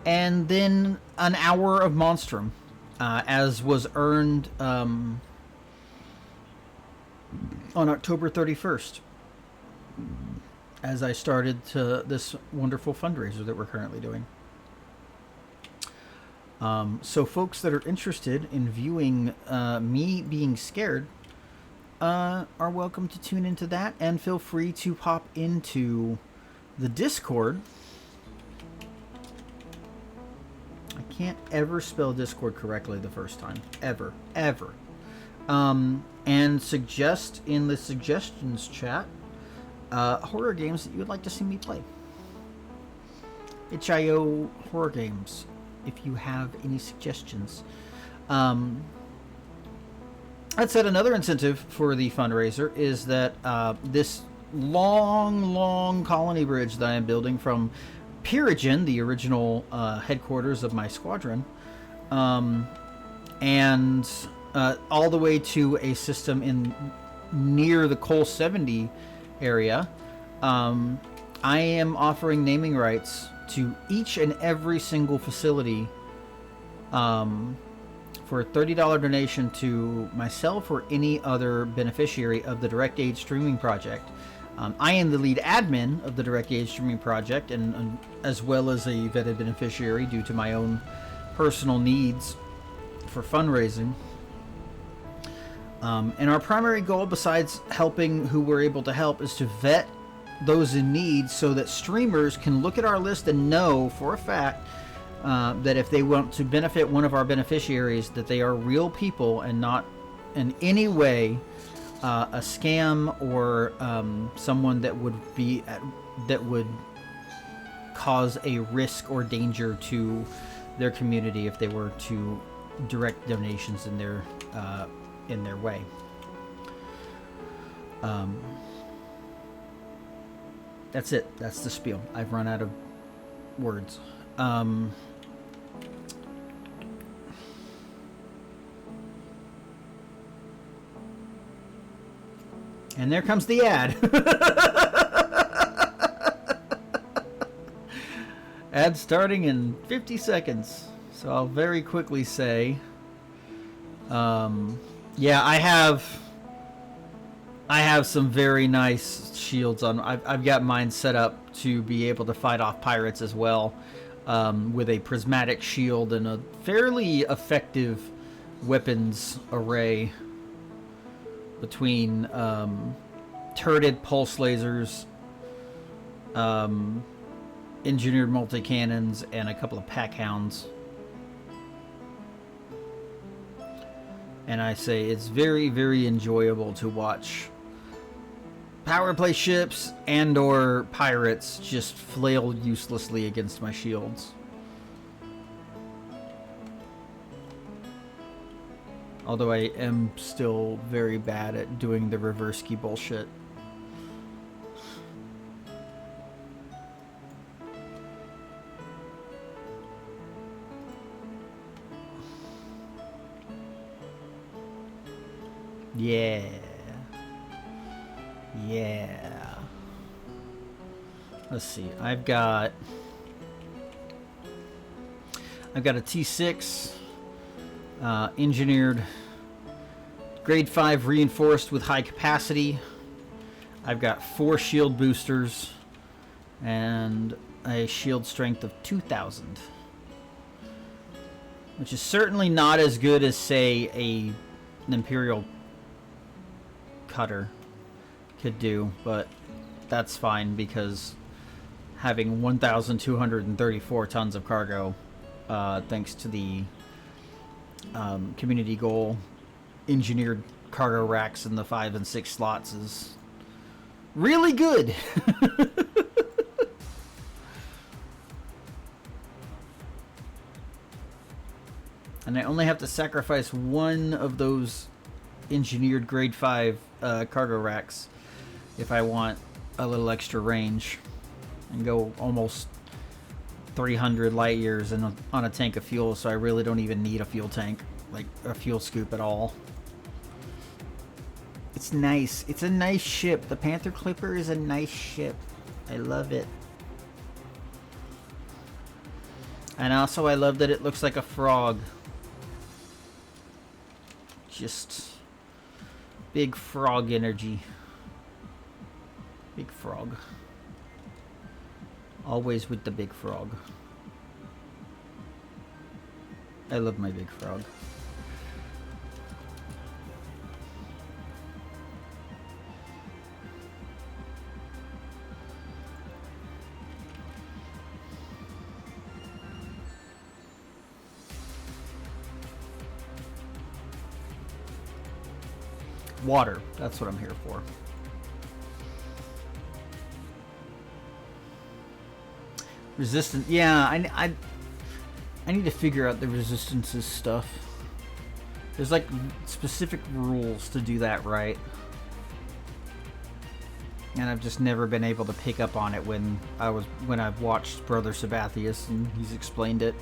and then an hour of Monstrum, as was earned on October 31st, as I started this wonderful fundraiser that we're currently doing. So folks that are interested in viewing me being scared are welcome to tune into that, and feel free to pop into the Discord. I can't ever spell Discord correctly the first time. Ever. And suggest in the suggestions chat horror games that you would like to see me play. HIO horror games, if you have any suggestions. That said, another incentive for the fundraiser is that this long colony bridge that I am building from Peerage, the original headquarters of my squadron, and all the way to a system in near the Col 70 area. I am offering naming rights to each and every single facility for a $30 donation to myself or any other beneficiary of the Direct Aid Streaming Project. I am the lead admin of the Direct Aid Streaming Project, and as well as a vetted beneficiary due to my own personal needs for fundraising. And our primary goal, besides helping who we're able to help, is to vet those in need so that streamers can look at our list and know for a fact that if they want to benefit one of our beneficiaries, that they are real people and not in any way a scam or someone that would cause a risk or danger to their community if they were to direct donations in their way. That's it. That's the spiel. I've run out of words. And there comes the ad. Ad starting in 50 seconds. So I'll very quickly say, yeah, I have some very nice shields on. I've got mine set up to be able to fight off pirates as well, with a prismatic shield and a fairly effective weapons array between turreted pulse lasers, engineered multi-cannons, and a couple of pack hounds. And I say it's very, very enjoyable to watch power play ships and or pirates just flail uselessly against my shields. Although I am still very bad at doing the reverse key bullshit. Yeah. Yeah. Let's see. I've got a T6 engineered grade 5 reinforced with high capacity. I've got 4 shield boosters and a shield strength of 2,000, which is certainly not as good as, say, an Imperial cutter could do, but that's fine because having 1,234 tons of cargo, thanks to the community goal engineered cargo racks in the 5 and 6 slots, is really good. And I only have to sacrifice one of those engineered grade 5 cargo racks if I want a little extra range and go almost 300 light years on a tank of fuel, so I really don't even need a fuel tank, like a fuel scoop at all. It's nice. It's a nice ship. The Panther Clipper is a nice ship. I love it. And also I love that it looks like a frog. Just big frog energy. Big frog. Always with the big frog. I love my big frog. Water. That's what I'm here for. Resistant. Yeah, I need to figure out the resistances stuff. There's like specific rules to do that right. And I've just never been able to pick up on it when I've watched Brother Sabathius and he's explained it.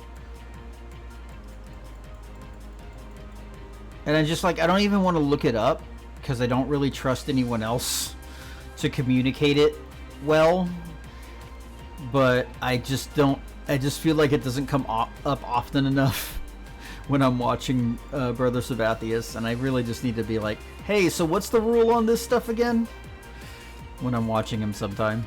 And I just like, I don't even want to look it up because I don't really trust anyone else to communicate it well. But I just feel like it doesn't come up often enough when I'm watching Brother Sabathius, and I really just need to be like, hey, so what's the rule on this stuff again? When I'm watching him sometime.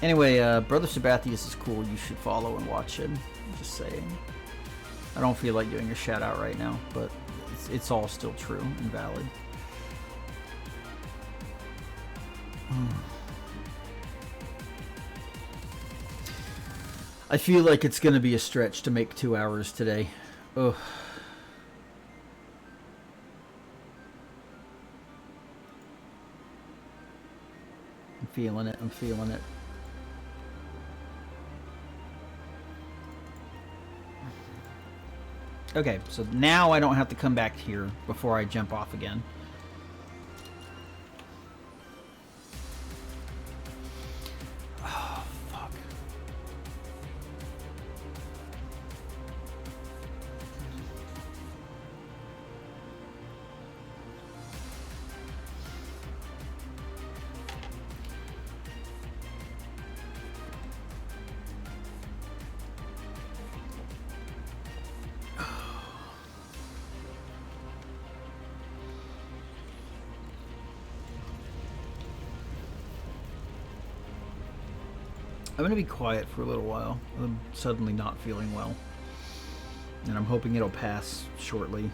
Anyway, Brother Sabathius is cool. You should follow and watch him. Just saying. I don't feel like doing a shout out right now, but it's all still true and valid. I feel like it's going to be a stretch to make 2 hours today. Ugh. I'm feeling it. I'm feeling it. Okay, so now I don't have to come back here before I jump off again. Oh, fuck. I'm going to be quiet for a little while. I'm suddenly not feeling well. And I'm hoping it'll pass shortly.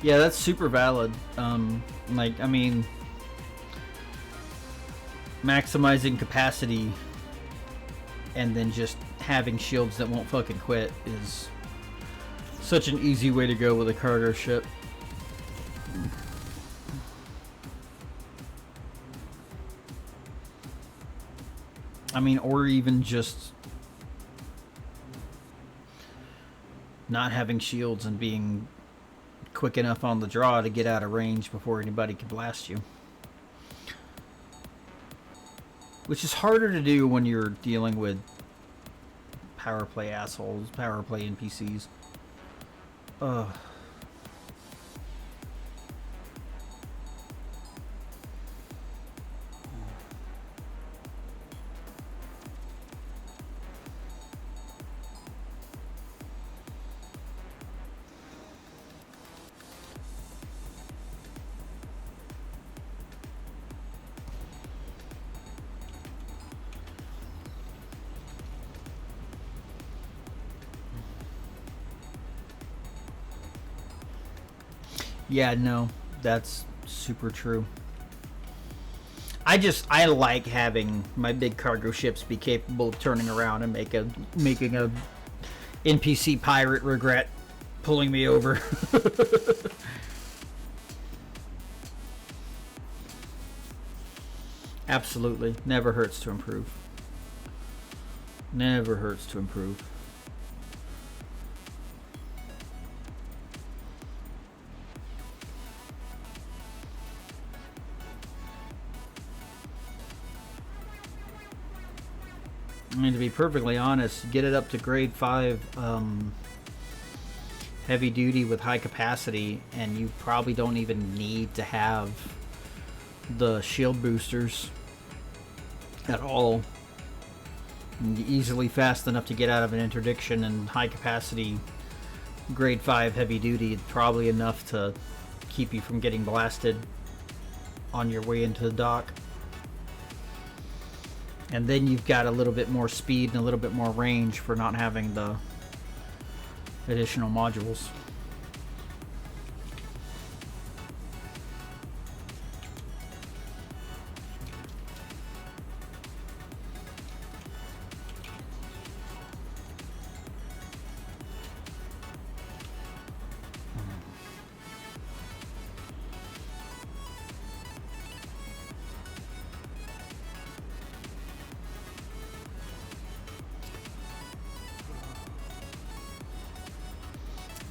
Yeah, that's super valid. Like, I mean, maximizing capacity and then just having shields that won't fucking quit is such an easy way to go with a cargo ship. I mean, or even just not having shields and being quick enough on the draw to get out of range before anybody can blast you. Which is harder to do when you're dealing with power play assholes, power play NPCs. Ugh. Yeah, no, that's super true. I like having my big cargo ships be capable of turning around and making a NPC pirate regret pulling me over. Absolutely. Never hurts to improve. Never hurts to improve. I mean, to be perfectly honest, get it up to grade 5 heavy duty with high capacity, and you probably don't even need to have the shield boosters at all. Easily fast enough to get out of an interdiction, and high capacity grade 5 heavy duty, probably enough to keep you from getting blasted on your way into the dock. And then you've got a little bit more speed and a little bit more range for not having the additional modules.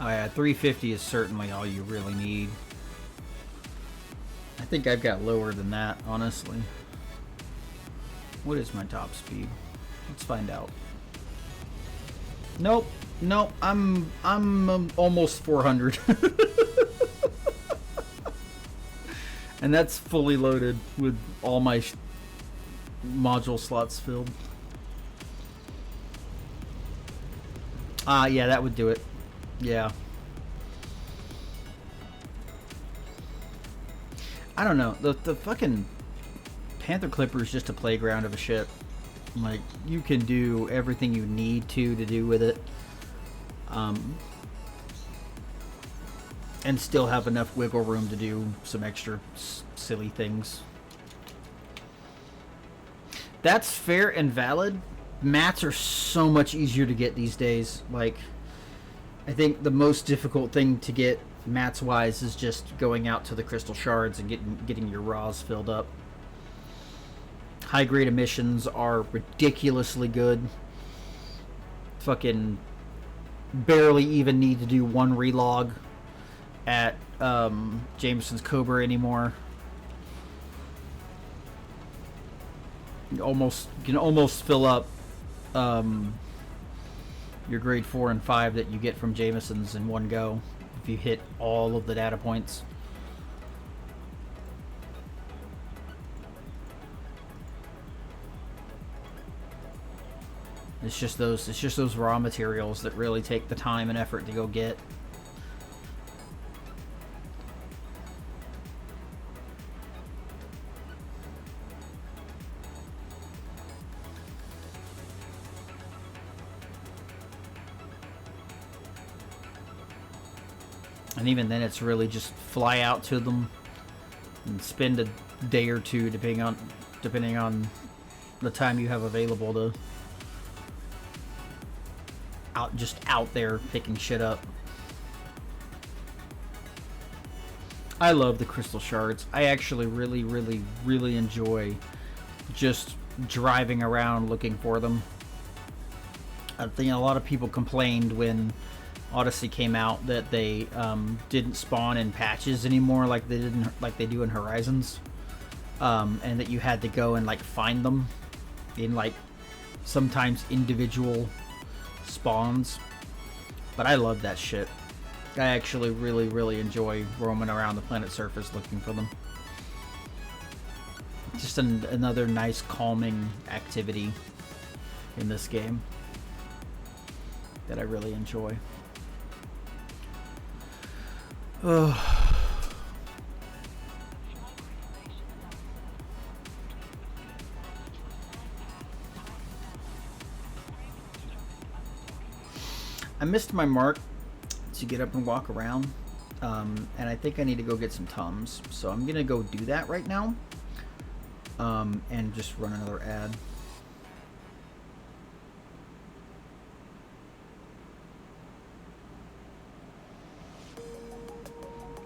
Oh yeah, 350 is certainly all you really need. I think I've got lower than that, honestly. What is my top speed? Let's find out. Nope, nope. I'm almost 400, and that's fully loaded with all my module slots filled. Yeah, that would do it. Yeah. I don't know. The fucking Panther Clipper is just a playground of a ship. Like, you can do everything you need to do with it. And still have enough wiggle room to do some extra silly things. That's fair and valid. Mats are so much easier to get these days. Like, I think the most difficult thing to get mats wise is just going out to the crystal shards and getting your raws filled up. High grade emissions are ridiculously good. Fucking barely even need to do one relog at Jameson's Cobra anymore. You can almost fill up your grade 4 and 5 that you get from Jameson's in one go if you hit all of the data points. It's just those raw materials that really take the time and effort to go get. And even then, it's really just fly out to them and spend a day or two, depending on the time you have available to out there picking shit up. I love the crystal shards. I actually really enjoy just driving around looking for them. I think a lot of people complained when Odyssey came out that they didn't spawn in patches anymore like they do in Horizons, and that you had to go and like find them in like sometimes individual spawns. But I love that shit. I actually really enjoy roaming around the planet surface looking for them. Just another nice calming activity in this game that I really enjoy. I missed my mark to get up and walk around, and I think I need to go get some Tums, so I'm gonna go do that right now, and just run another ad.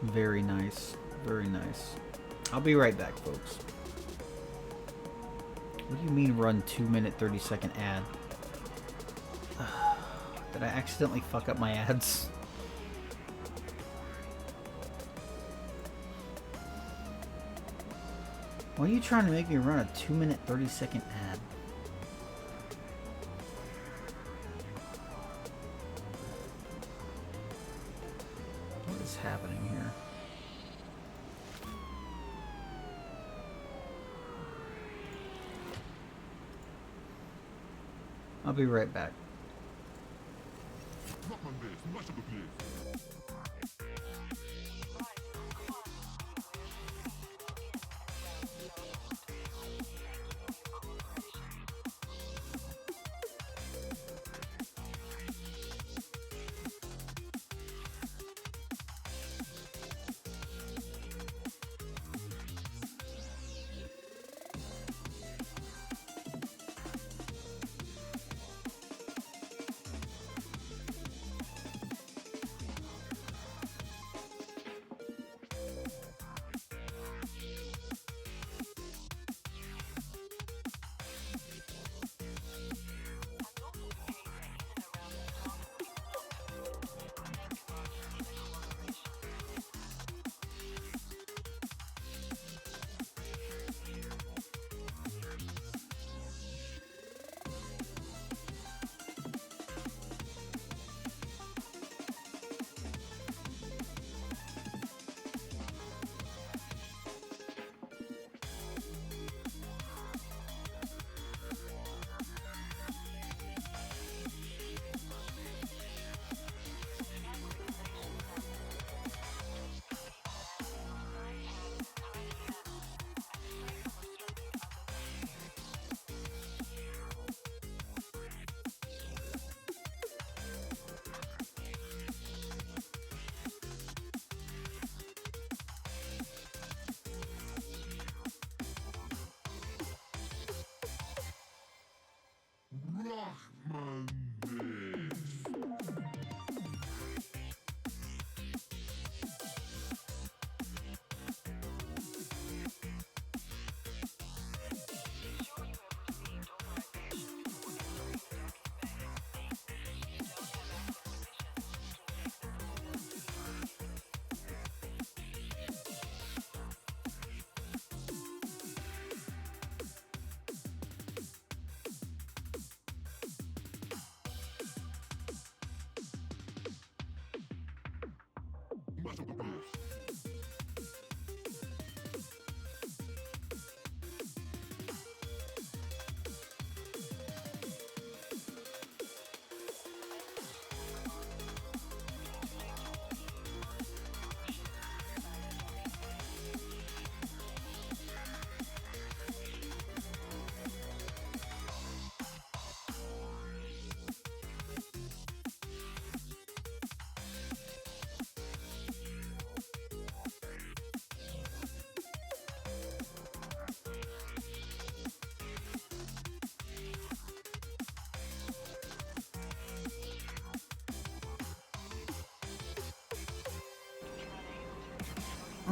Very nice, very nice. I'll be right back, folks. What do you mean run 2-minute 30-second ad? Did I accidentally fuck up my ads? Why are you trying to make me run a 2-minute 30-second ad? What is happening here? I'll be right back.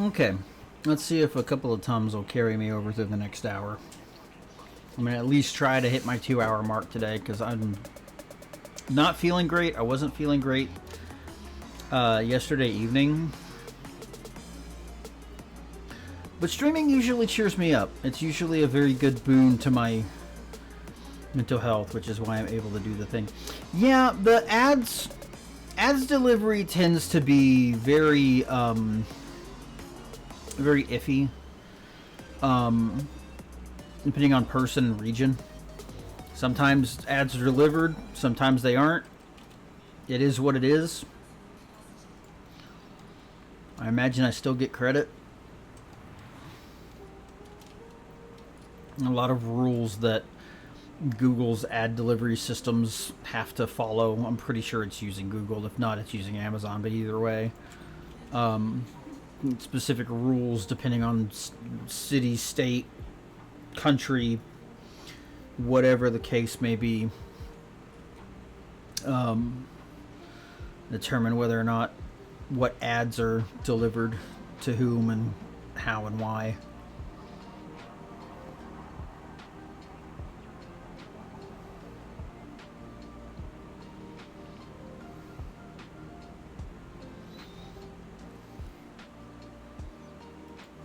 Okay, let's see if a couple of Tums will carry me over through the next hour. I'm going to at least try to hit my 2-hour mark today because I'm not feeling great. I wasn't feeling great yesterday evening. But streaming usually cheers me up. It's usually a very good boon to my mental health, which is why I'm able to do the thing. Yeah, the ads delivery tends to be very very iffy, depending on person and region. Sometimes ads are delivered, sometimes they aren't. It is what it is. I imagine I still get credit. A lot of rules that Google's ad delivery systems have to follow. I'm pretty sure it's using Google. If not, it's using Amazon. But either way, specific rules depending on city, state, country, whatever the case may be, determine whether or not what ads are delivered to whom and how and why.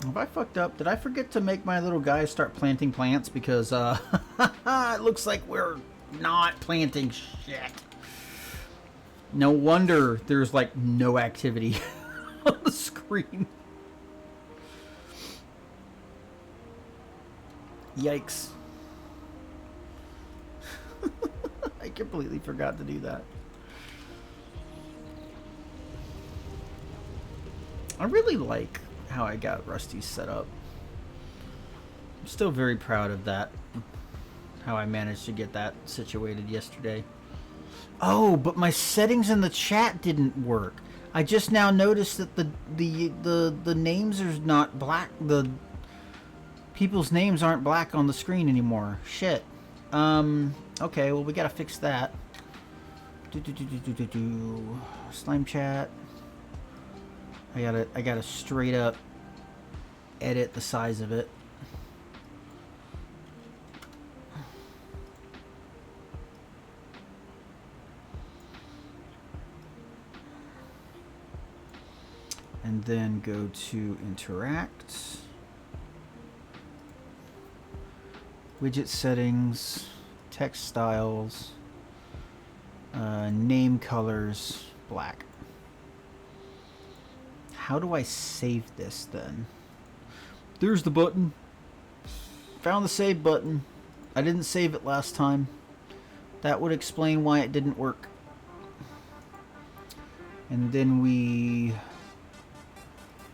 Have I fucked up? Did I forget to make my little guy start planting plants? Because it looks like we're not planting shit. No wonder there's like no activity on the screen. Yikes. I completely forgot to do that. I really like how I got Rusty set up. I'm still very proud of that. How I managed to get that situated yesterday. Oh, but my settings in the chat didn't work. I just now noticed that the names are not black. The people's names aren't black on the screen anymore. Shit. Okay, well we gotta fix that. Slime chat. I gotta straight up edit the size of it. And then go to interact, widget settings, text styles, name colors, black. How do I save this then? There's the button. Found the save button. I didn't save it last time. That would explain why it didn't work. And then we...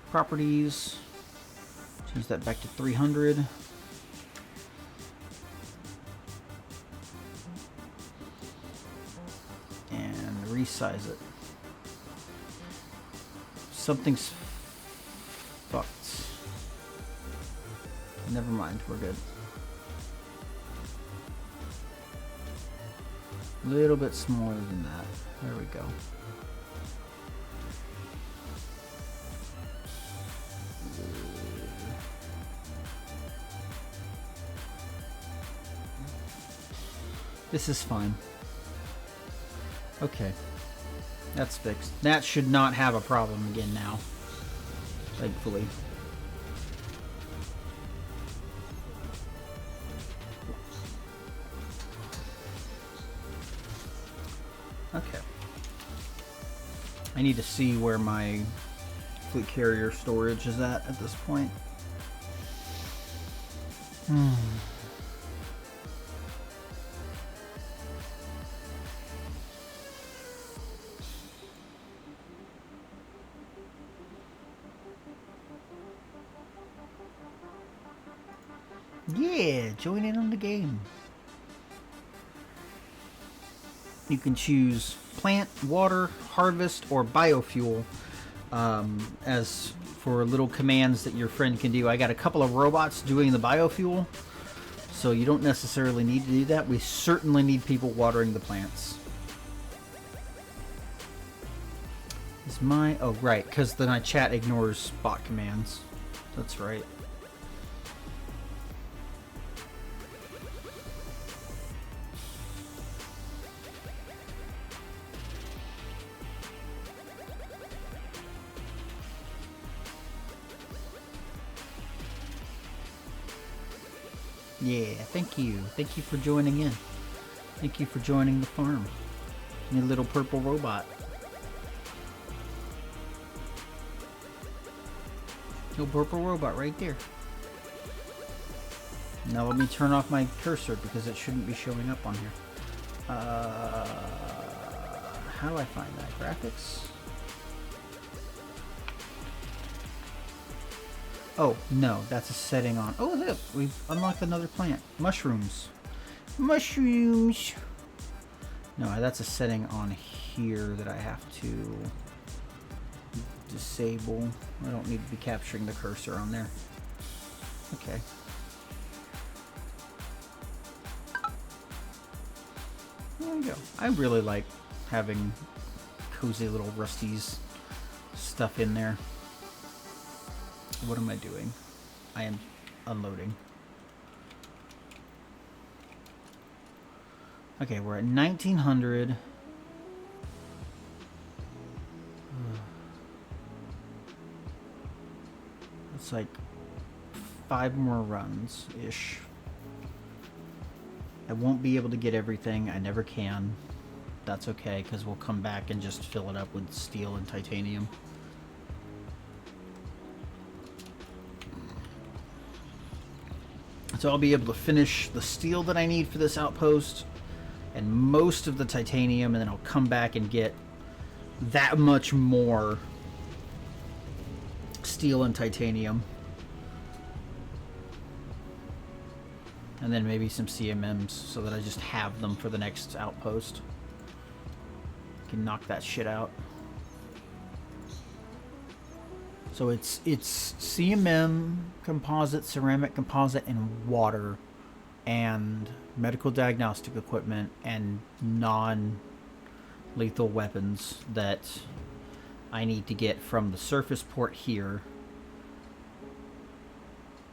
properties. Change that back to 300. And resize it. Something's fucked. Never mind, we're good. A little bit smaller than that. There we go. This is fine. Okay. That's fixed. That should not have a problem again now. Thankfully. Okay. I need to see where my Starfleet carrier storage is at this point. Yeah, join in on the game. You can choose plant, water, harvest, or biofuel as for little commands that your friend can do. I got a couple of robots doing the biofuel, so you don't necessarily need to do that. We certainly need people watering the plants. Is my... Oh, right, because then my chat ignores bot commands. That's right. Yeah, thank you. Thank you for joining in. Thank you for joining the farm. You little purple robot. No purple robot right there. Now let me turn off my cursor because it shouldn't be showing up on here. How do I find that? Graphics? Oh, no, that's a setting on. Oh, look, we've unlocked another plant. Mushrooms. Mushrooms! No, that's a setting on here that I have to disable. I don't need to be capturing the cursor on there. Okay. There we go. I really like having cozy little Rusty's stuff in there. What am I doing? I am unloading. Okay, we're at 1900. It's like 5 more runs-ish. I won't be able to get everything. I never can. That's okay, because we'll come back and just fill it up with steel and titanium. So I'll be able to finish the steel that I need for this outpost and most of the titanium, and then I'll come back and get that much more steel and titanium. And then maybe some CMMs so that I just have them for the next outpost. Can knock that shit out. So it's CMM, composite, ceramic composite, and water, and medical diagnostic equipment, and non-lethal weapons that I need to get from the surface port here.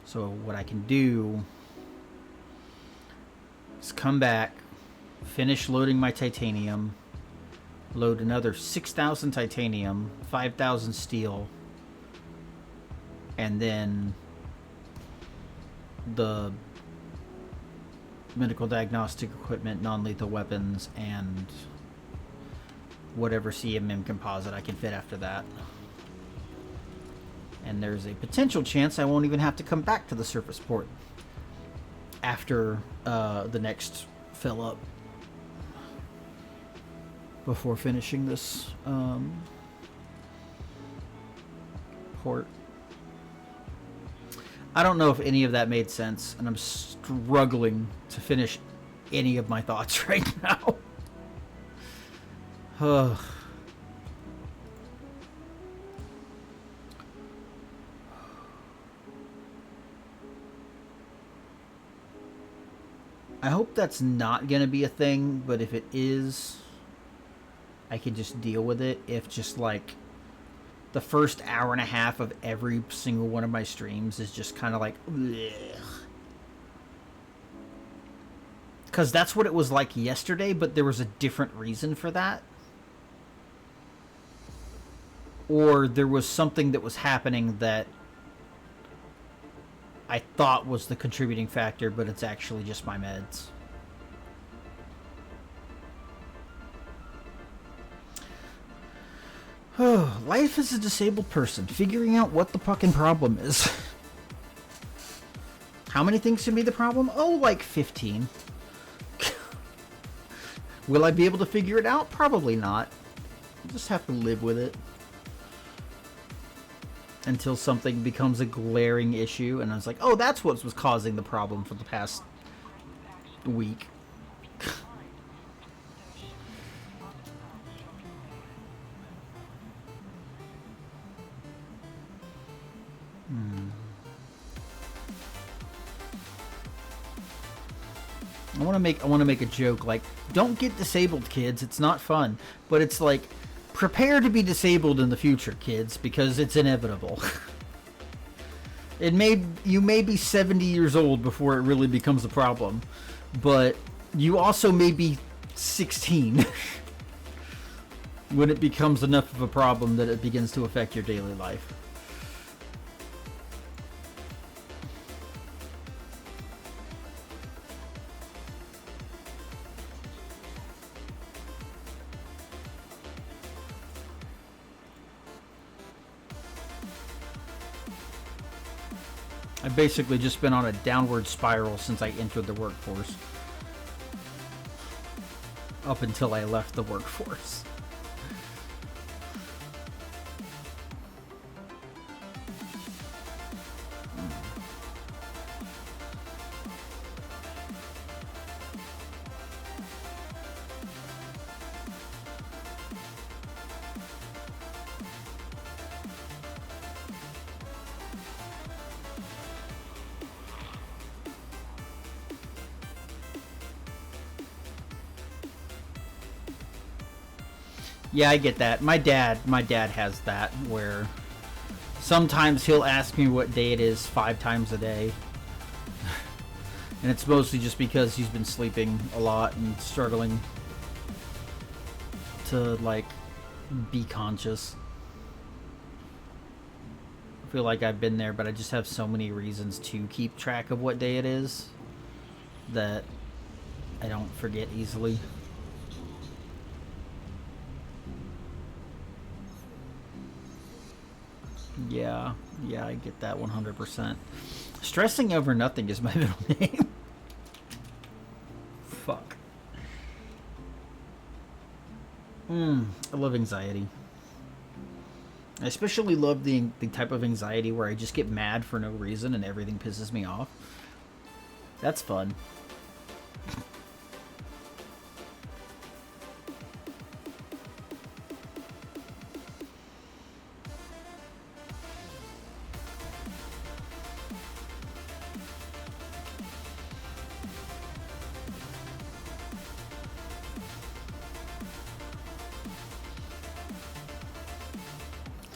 So what I can do is come back, finish loading my titanium, load another 6,000 titanium, 5,000 steel, and then the medical diagnostic equipment, non-lethal weapons, and whatever CMM composite I can fit after that. And there's a potential chance I won't even have to come back to the surface port after the next fill up before finishing this port. I don't know if any of that made sense, and I'm struggling to finish any of my thoughts right now. I hope that's not going to be a thing, but if it is, I can just deal with it. If just like the first hour and a half of every single one of my streams is just kind of like, because that's what it was like yesterday, but there was a different reason for that. Or there was something that was happening that I thought was the contributing factor, but it's actually just my meds. Life as a disabled person, figuring out what the fucking problem is. How many things can be the problem? Oh, like 15. Will I be able to figure it out? Probably not. I'll just have to live with it. Until something becomes a glaring issue, and I was like, oh, that's what was causing the problem for the past week. I want to make a joke like, don't get disabled, kids. It's not fun. But it's like, prepare to be disabled in the future, kids, because it's inevitable. You may be 70 years old before it really becomes a problem, but you also may be 16 when it becomes enough of a problem that it begins to affect your daily life. I've basically just been on a downward spiral since I entered the workforce. Up until I left the workforce. Yeah, I get that. My dad has that, where sometimes he'll ask me what day it is 5 times a day. And it's mostly just because he's been sleeping a lot and struggling to, like, be conscious. I feel like I've been there, but I just have so many reasons to keep track of what day it is that I don't forget easily. Yeah, I get that 100%. Stressing over nothing is my middle name. Fuck. I love anxiety. I especially love the type of anxiety where I just get mad for no reason and everything pisses me off. That's fun.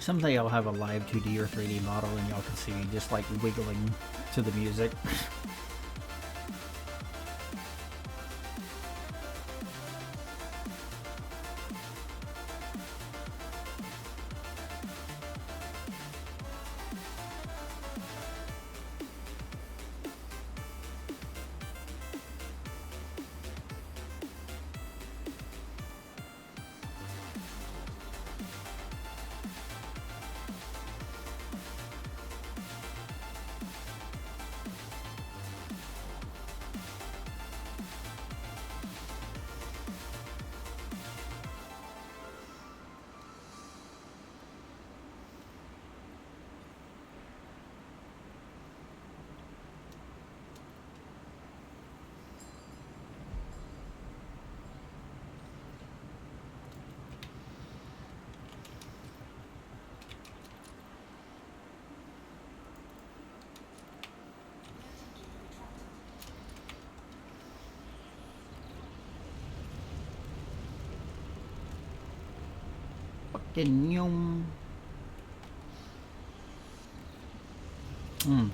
Someday I'll have a live 2D or 3D model and y'all can see me just like wiggling to the music.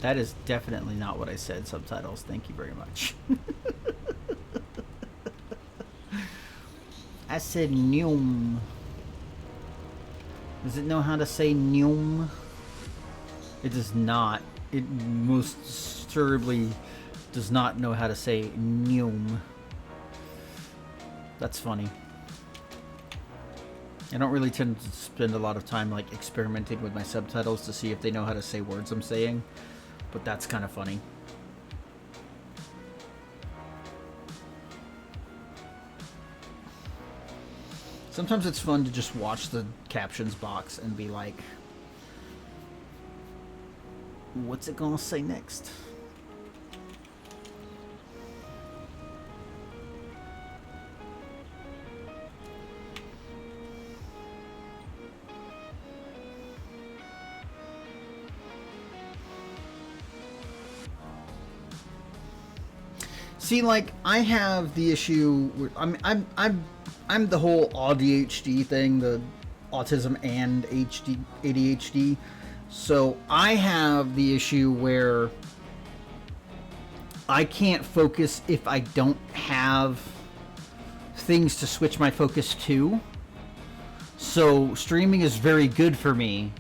That is definitely not what I said, subtitles. Thank you very much. I said nyum. Does it know how to say nyum? It does not. It most assuredly does not know how to say nyum. That's funny. I don't really tend to spend a lot of time like experimenting with my subtitles to see if they know how to say words I'm saying, but that's kind of funny. Sometimes it's fun to just watch the captions box and be like, what's it gonna say next? See, like, I have the issue where I'm the whole ADHD thing, the autism and ADHD. So I have the issue where I can't focus if I don't have things to switch my focus to. So streaming is very good for me,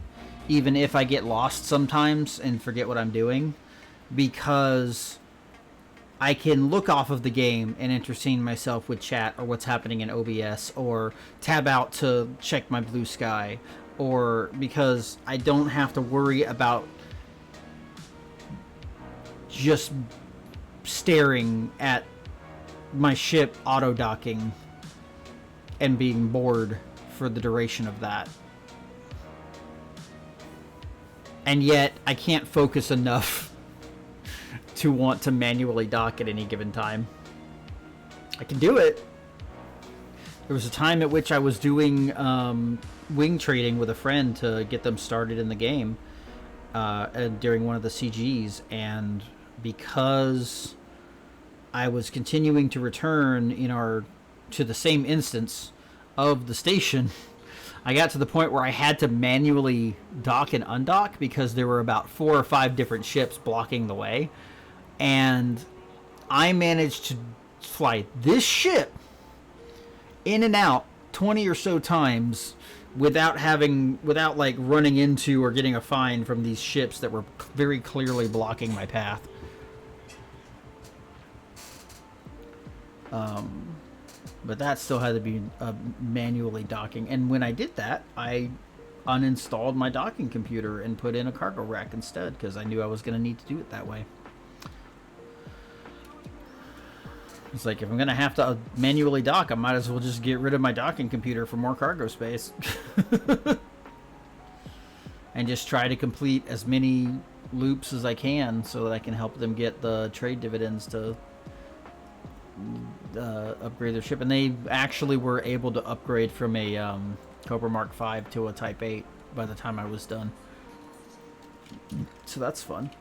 even if I get lost sometimes and forget what I'm doing, because I can look off of the game and entertain myself with chat or what's happening in OBS, or tab out to check my blue sky, or because I don't have to worry about just staring at my ship auto docking and being bored for the duration of that. And yet I can't focus enough to want to manually dock at any given time. I can do it. There was a time at which I was doing wing trading with a friend to get them started in the game during one of the CGs, and because I was continuing to return to the same instance of the station, I got to the point where I had to manually dock and undock because there were about 4 or 5 different ships blocking the way. And I managed to fly this ship in and out 20 or so times without like running into or getting a fine from these ships that were very clearly blocking my path. But that still had to be manually docking. And when I did that, I uninstalled my docking computer and put in a cargo rack instead, because I knew I was going to need to do it that way. It's like, if I'm going to have to manually dock, I might as well just get rid of my docking computer for more cargo space. And just try to complete as many loops as I can so that I can help them get the trade dividends to upgrade their ship. And they actually were able to upgrade from a Cobra Mark V to a Type 8 by the time I was done. So that's fun.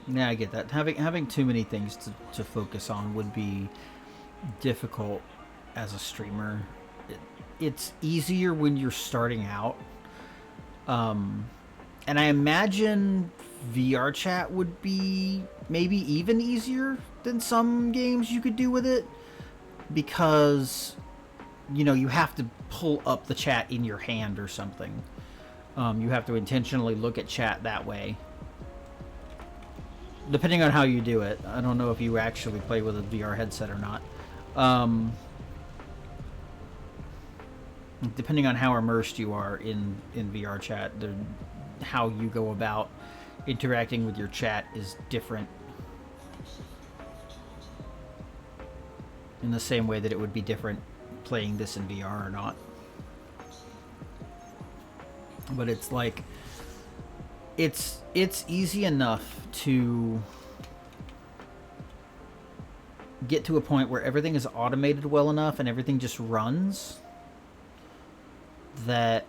Yeah, I get that. Having too many things to focus on would be difficult as a streamer. It's easier when you're starting out. And I imagine VR chat would be maybe even easier than some games you could do with it, because you have to pull up the chat in your hand or something. You have to intentionally look at chat that way. Depending on how you do it. I don't know if you actually play with a VR headset or not. Depending on how immersed you are in VR chat, how you go about interacting with your chat is different. In the same way that it would be different playing this in VR or not. But it's like, it's easy enough to get to a point where everything is automated well enough and everything just runs, that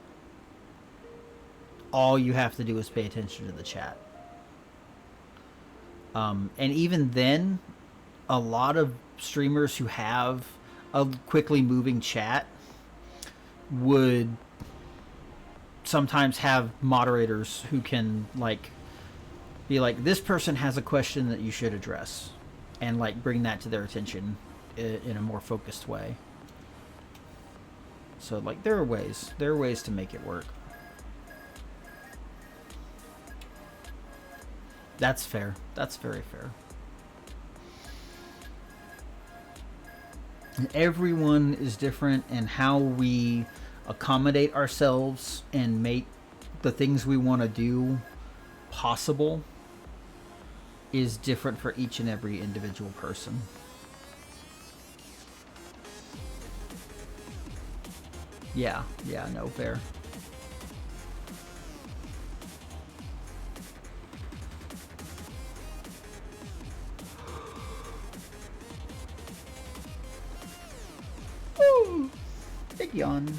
all you have to do is pay attention to the chat. And even then, a lot of streamers who have a quickly moving chat would sometimes have moderators who can be like, this person has a question that you should address, and bring that to their attention in a more focused way. So there are ways to make it work. That's fair. That's very fair. And everyone is different, and how we accommodate ourselves and make the things we want to do possible is different for each and every individual person. Yeah, no, fair. Woo! Big yawn.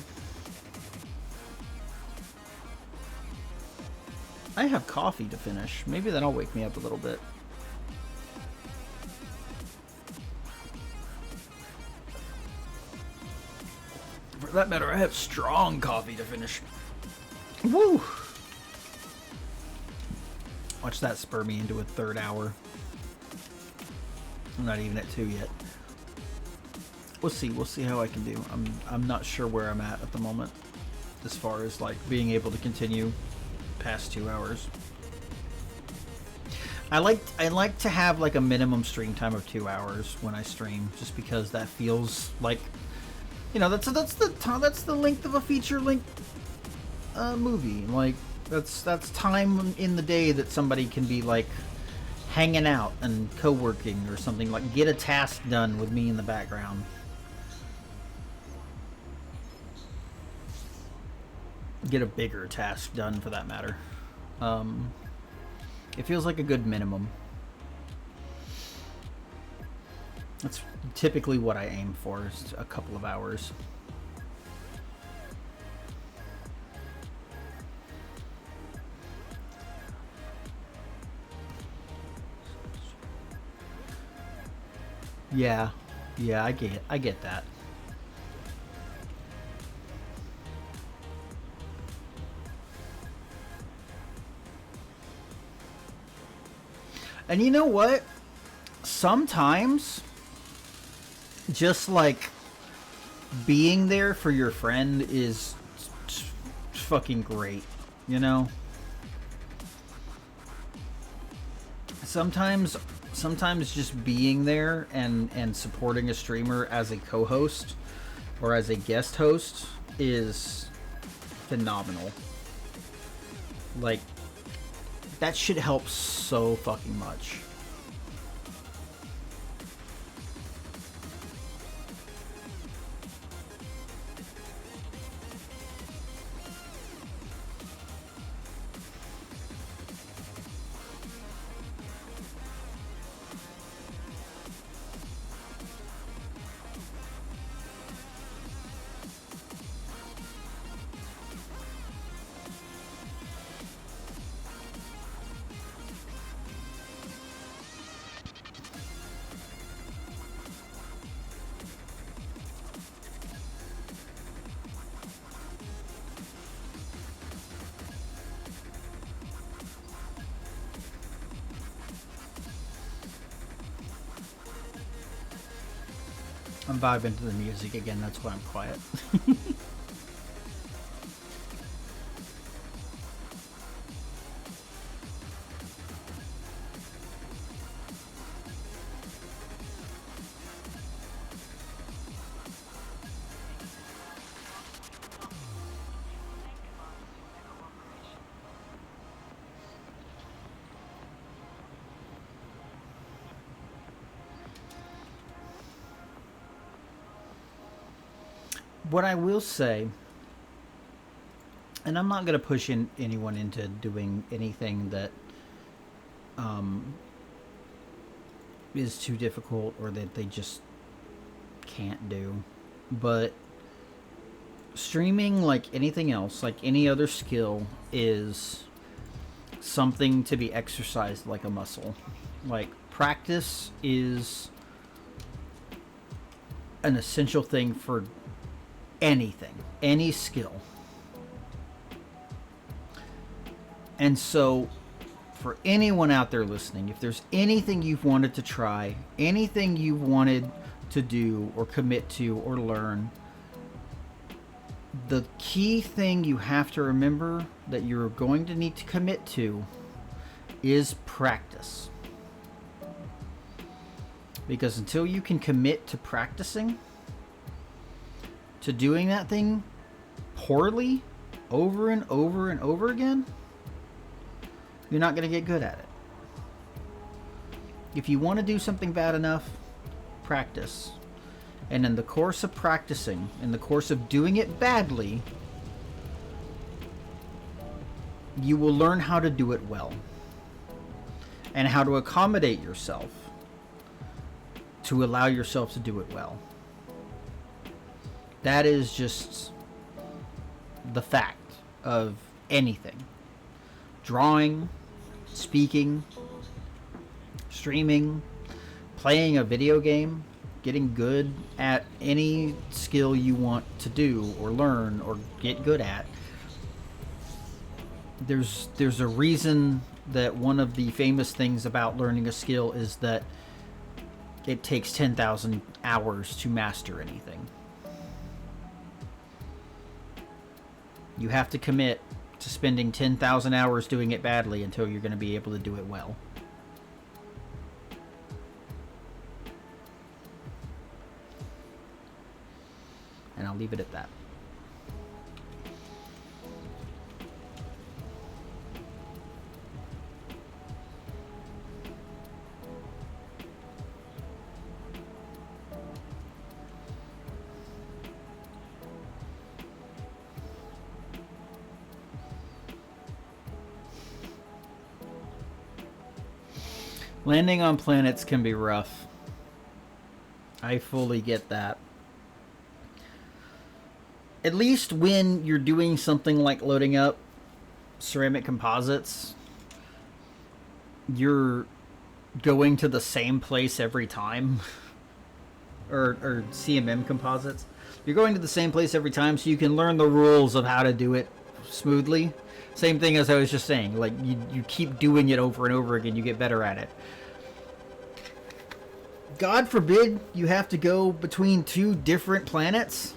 I have coffee to finish. Maybe that'll wake me up a little bit. For that matter, I have strong coffee to finish. Woo! Watch that spur me into a third hour. I'm not even at 2 yet. We'll see how I can do. I'm not sure where I'm at the moment as far as like being able to continue past 2 hours. I like to have like a minimum stream time of 2 hours when I stream, just because that feels like, you know, that's the length of a feature length movie. Like that's time in the day that somebody can be like hanging out and co-working or something, like get a task done with me in the background. Get a bigger task done for that matter. It feels like a good minimum. That's typically what I aim for, is a couple of hours. Yeah, I get that. And you know what? Sometimes just like being there for your friend is fucking great, you know? Sometimes just being there and supporting a streamer as a co-host or as a guest host is phenomenal. Like, that shit helps so fucking much. I'm vibing to the music again, that's why I'm quiet. What I will say, and I'm not going to push anyone into doing anything that is too difficult or that they just can't do, but streaming, like anything else, like any other skill, is something to be exercised like a muscle. Like, practice is an essential thing for anything, any skill. And so, for anyone out there listening, if there's anything you've wanted to try, anything you've wanted to do or commit to or learn, the key thing you have to remember that you're going to need to commit to is practice. Because until you can commit to practicing, to doing that thing poorly over and over and over again, you're not going to get good at it. If you want to do something bad enough, practice. And in the course of practicing, in the course of doing it badly, you will learn how to do it well. And how to accommodate yourself to allow yourself to do it well. That is just the fact of anything. Drawing, speaking, streaming, playing a video game, getting good at any skill you want to do or learn or get good at. There's a reason that one of the famous things about learning a skill is that it takes 10,000 hours to master anything. You have to commit to spending 10,000 hours doing it badly until you're going to be able to do it well. And I'll leave it at that. Landing on planets can be rough. I fully get that. At least when you're doing something like loading up ceramic composites, you're going to the same place every time. or CMM composites. You're going to the same place every time so you can learn the rules of how to do it smoothly. Same thing as I was just saying. Like, you keep doing it over and over again, you get better at it. God forbid you have to go between two different planets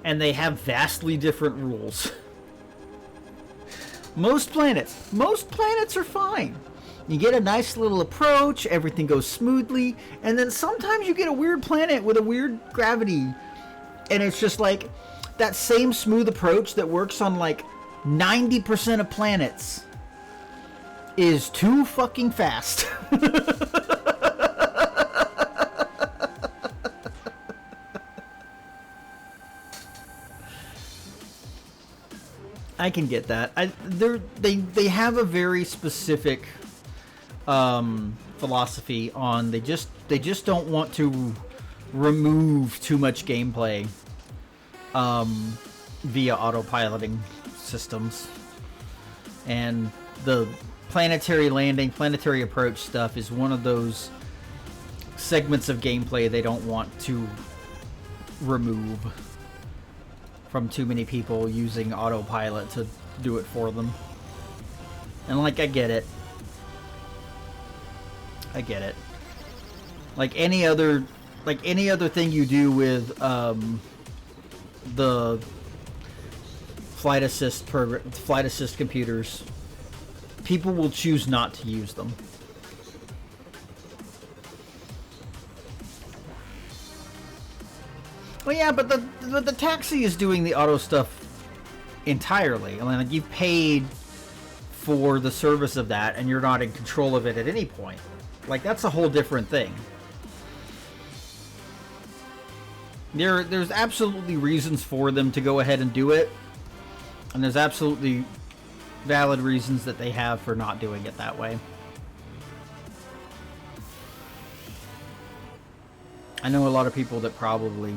and they have vastly different rules. Most planets are fine. You get a nice little approach, everything goes smoothly, and then sometimes you get a weird planet with a weird gravity, and it's just like that same smooth approach that works on like 90% of planets is too fucking fast. I can get that. They have a very specific philosophy on they just don't want to remove too much gameplay via autopiloting systems, and the planetary landing, planetary approach stuff is one of those segments of gameplay they don't want to remove from too many people using autopilot to do it for them. And like, I get it. Like any other thing you do with the flight assist computers, people will choose not to use them. Well, yeah, but the taxi is doing the auto stuff entirely. I mean, like, you paid for the service of that, and you're not in control of it at any point. Like, that's a whole different thing. There's absolutely reasons for them to go ahead and do it, and there's absolutely valid reasons that they have for not doing it that way. I know a lot of people that probably...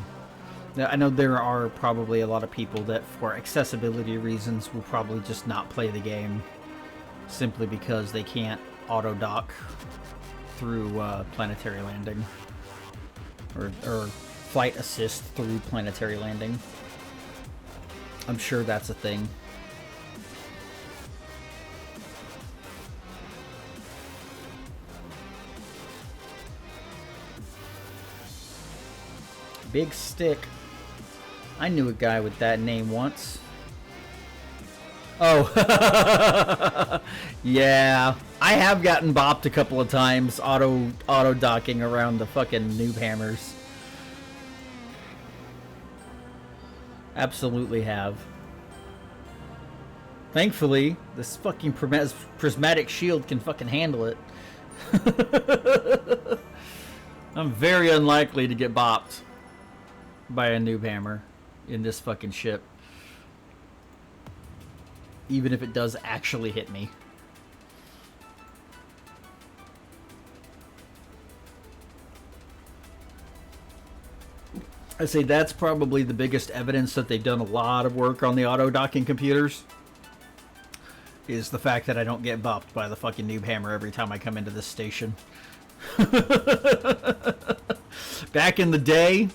I know there are probably a lot of people that, for accessibility reasons, will probably just not play the game simply because they can't auto-dock through planetary landing. Or flight assist through planetary landing. I'm sure that's a thing. Big Stick. I knew a guy with that name once. Oh. Yeah. I have gotten bopped a couple of times auto docking around the fucking noob hammers. Absolutely have. Thankfully, this fucking prismatic shield can fucking handle it. I'm very unlikely to get bopped by a noob hammer in this fucking ship. Even if it does actually hit me. I say that's probably the biggest evidence that they've done a lot of work on the auto docking computers. Is the fact that I don't get bopped by the fucking noob hammer every time I come into this station. Back in the day,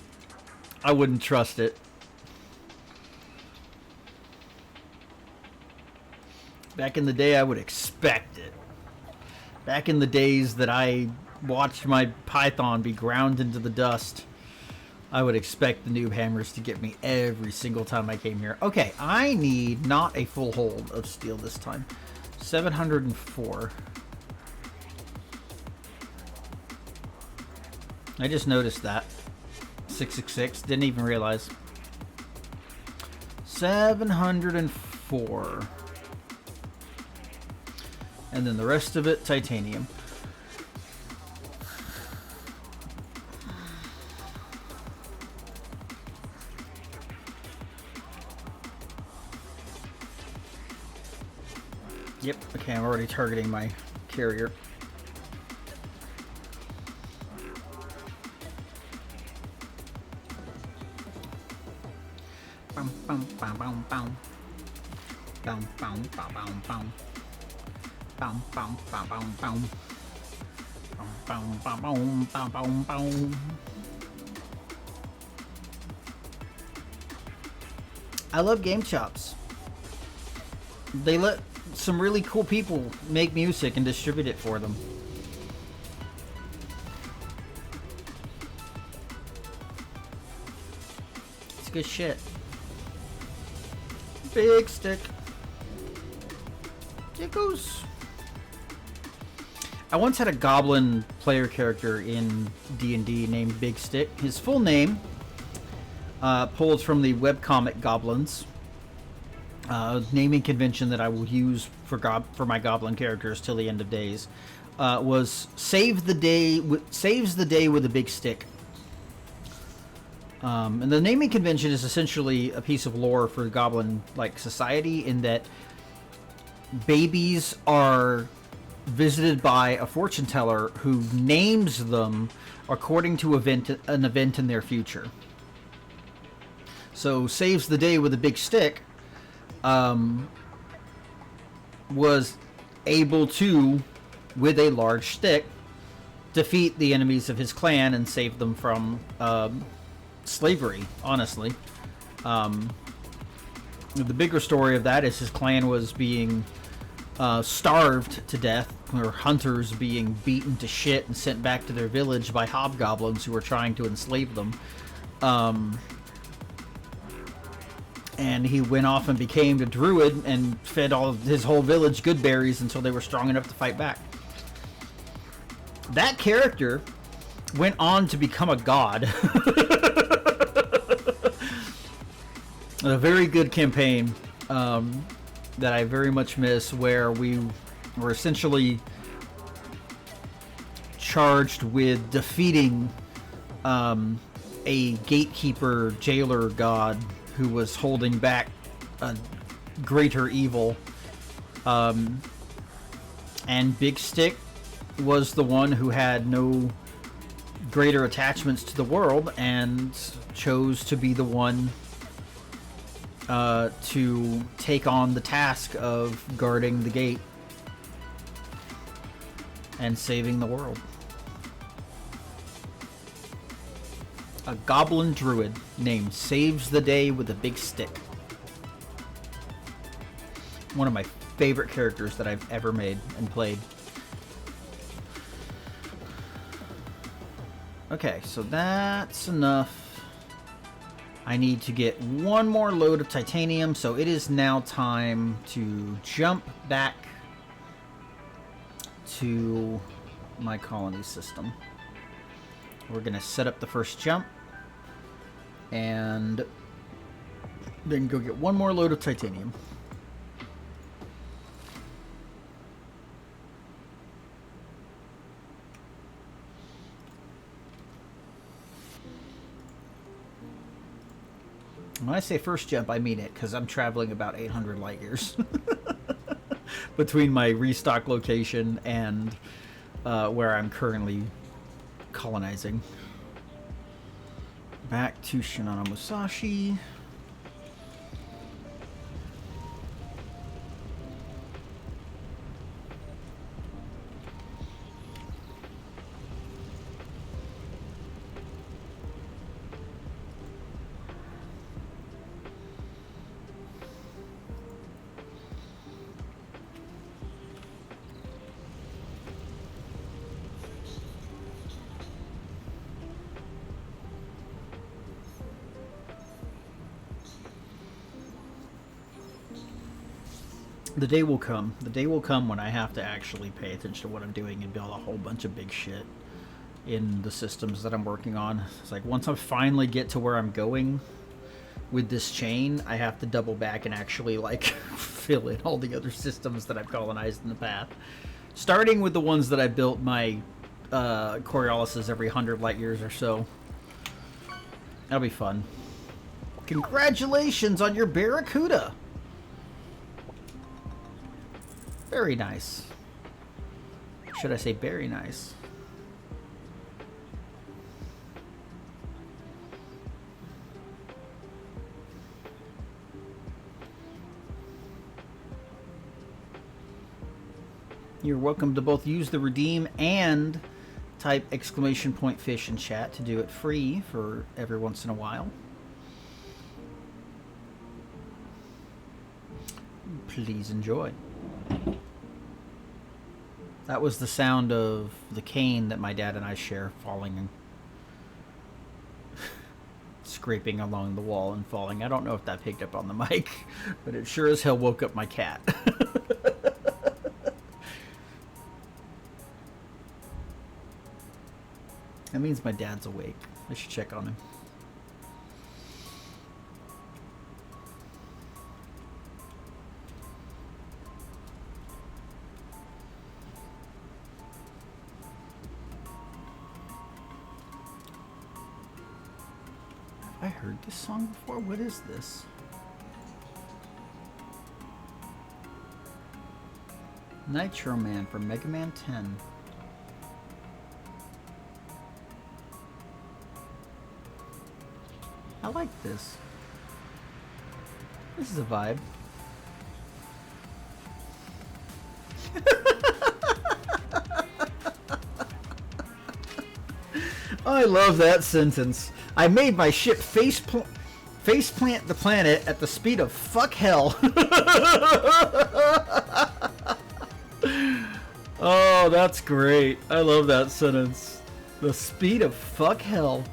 I wouldn't trust it. Back in the day, I would expect it. Back in the days that I watched my Python be ground into the dust, I would expect the noob hammers to get me every single time I came here. Okay, I need not a full hold of steel this time. 704. I just noticed that. 666. Didn't even realize. 704. And then the rest of it, titanium. Yep, okay, I'm already targeting my carrier. Bum, bum, bum, bum, bum. Bum, bum, bum, bum, bum. Bum, bum, bum, bum, bum. Bum, bum, bum, bum, bum, bum. I love Game Chops. They let some really cool people make music and distribute it for them. It's good shit. Big Stick. It goes. I once had a goblin player character in D&D named Big Stick. His full name, pulled from the webcomic Goblins. Naming convention that I will use for my goblin characters till the end of days, was saves the day with a big stick. And the naming convention is essentially a piece of lore for goblin society, in that babies are visited by a fortune teller who names them according to an event in their future. So saves the day with a big stick was able to, with a large stick, defeat the enemies of his clan and save them from slavery, honestly. The bigger story of that is his clan was being starved to death, or hunters being beaten to shit and sent back to their village by hobgoblins who were trying to enslave them. And he went off and became a druid and fed all of his whole village good berries until they were strong enough to fight back. That character went on to become a god. A very good campaign that I very much miss, where we were essentially charged with defeating a gatekeeper jailer god who was holding back a greater evil. And Big Stick was the one who had no greater attachments to the world and chose to be the one to take on the task of guarding the gate and saving the world. A goblin druid named Saves the Day with a Big Stick. One of my favorite characters that I've ever made and played. Okay, so that's enough. I need to get one more load of titanium, so it is now time to jump back to my colony system. We're going to set up the first jump and then go get one more load of titanium. When I say first jump, I mean it, because I'm traveling about 800 light years between my restock location and where I'm currently colonizing. Back to Shinano Musashi. The day will come. The day will come when I have to actually pay attention to what I'm doing and build a whole bunch of big shit in the systems that I'm working on. It's like once I finally get to where I'm going with this chain, I have to double back and actually like fill in all the other systems that I've colonized in the path. Starting with the ones that I built my Coriolis's every 100 light years or so. That'll be fun. Congratulations on your Barracuda! Very nice. Should I say very nice? You're welcome to both use the redeem and type !fish in chat to do it free for every once in a while. Please enjoy. That was the sound of the cane that my dad and I share falling and scraping along the wall and falling. I don't know if that picked up on the mic, but it sure as hell woke up my cat. That means my dad's awake. I should check on him. I heard this song before? What is this? Nitro Man from Mega Man 10. I like this. This is a vibe. I love that sentence. I made my ship faceplant the planet at the speed of fuck hell. Oh, that's great. I love that sentence. The speed of fuck hell.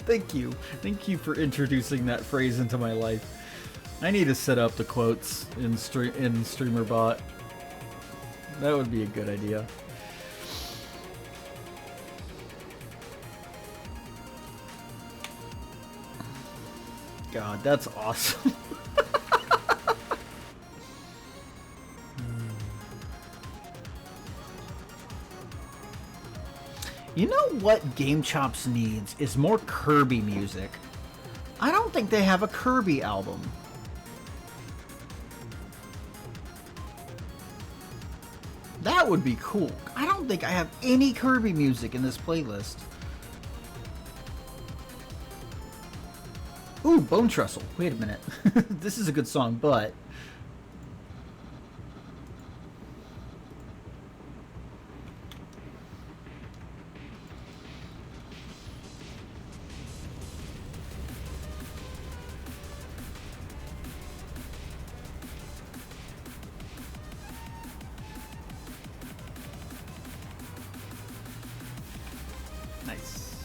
Thank you. Thank you for introducing that phrase into my life. I need to set up the quotes in StreamerBot. That would be a good idea. God, that's awesome. You know what Game Chops needs is more Kirby music. I don't think they have a Kirby album. That would be cool. I don't think I have any Kirby music in this playlist. Ooh, Bone Trestle. Wait a minute. This is a good song, but... Nice.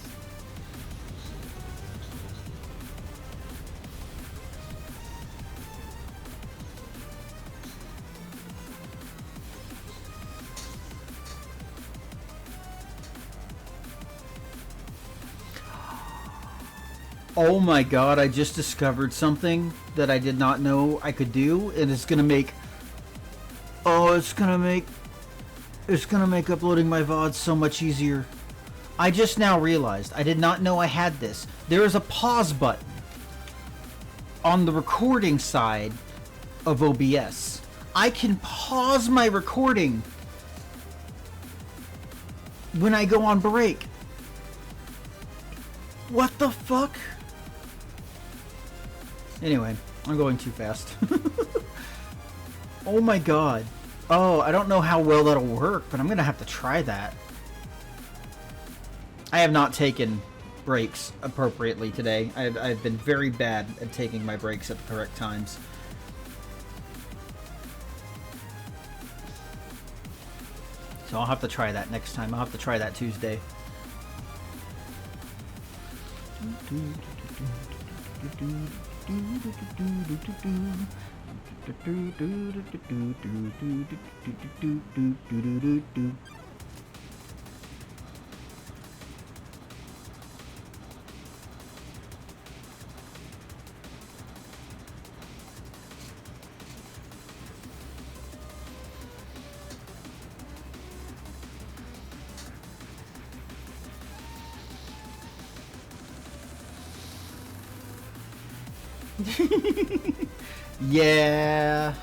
Oh my god, I just discovered something that I did not know I could do, and it's gonna make... Oh, it's gonna make uploading my VOD so much easier. I just now realized, I did not know I had this. There is a pause button on the recording side of OBS. I can pause my recording when I go on break. What the fuck? Anyway, I'm going too fast. Oh my god. Oh, I don't know how well that'll work, but I'm gonna have to try that. I have not taken breaks appropriately today. I've been very bad at taking my breaks at the correct times. So I'll have to try that next time. I'll have to try that Tuesday. Yeah.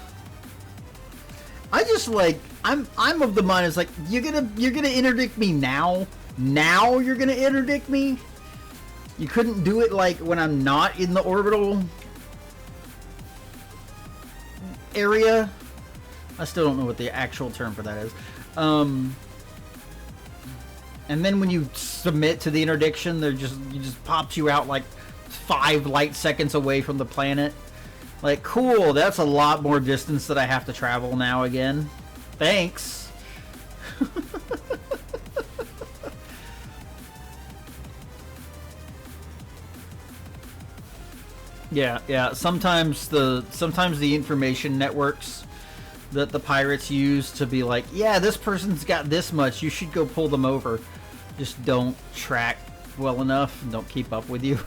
I just like I'm of the mind, it's like you're gonna interdict me now? Now you're gonna interdict me? You couldn't do it like when I'm not in the orbital area? I still don't know what the actual term for that is. And then when you submit to the interdiction, it just pops you out like 5 light seconds away from the planet. Like, cool, that's a lot more distance that I have to travel now again. Thanks. Yeah. Sometimes the information networks that the pirates use to be like, yeah, this person's got this much, you should go pull them over, just don't track well enough and don't keep up with you.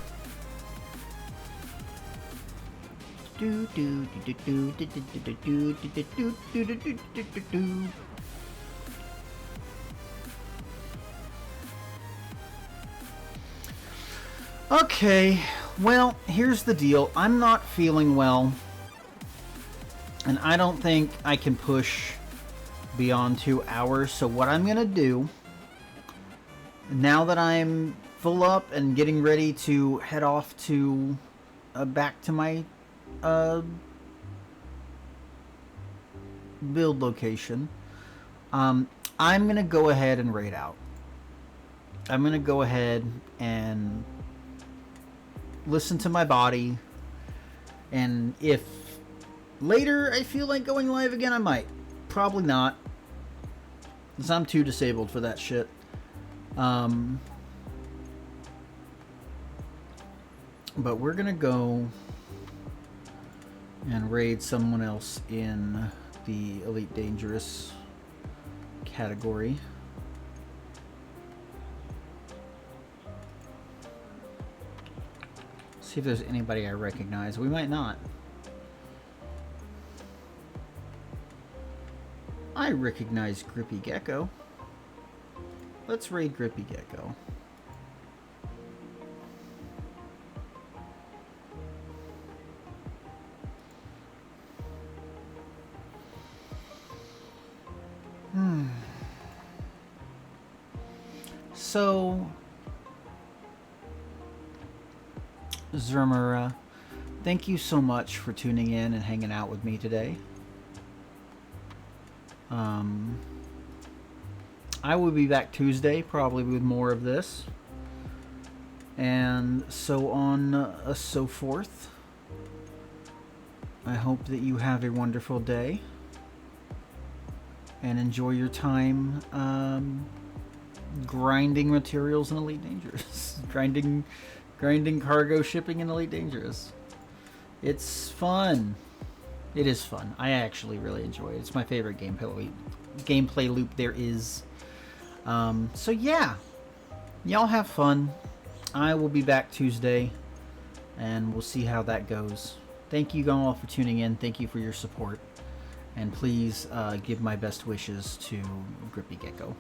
Okay, well, here's the deal. I'm not feeling well, and I don't think I can push beyond 2 hours. So what I'm gonna do, now that I'm full up and getting ready to head off to back to my build location, I'm gonna go ahead and raid out. I'm gonna go ahead and listen to my body, and if later I feel like going live again, I might. Probably not, because I'm too disabled for that shit. But we're gonna go and raid someone else in the Elite Dangerous category. See if there's anybody I recognize. We might not. I recognize Grippy Gecko. Let's raid Grippy Gecko. So, Zermura, thank you so much for tuning in and hanging out with me today. I will be back Tuesday, probably with more of this, and so on, so forth. I hope that you have a wonderful day and enjoy your time grinding materials in Elite Dangerous. grinding cargo shipping in Elite Dangerous. It's fun. It is fun. I actually really enjoy it. It's my favorite gameplay loop there is. So yeah, y'all have fun. I will be back Tuesday. and we'll see how that goes. Thank you all for tuning in. Thank you for your support. And please give my best wishes to Grippy Gecko.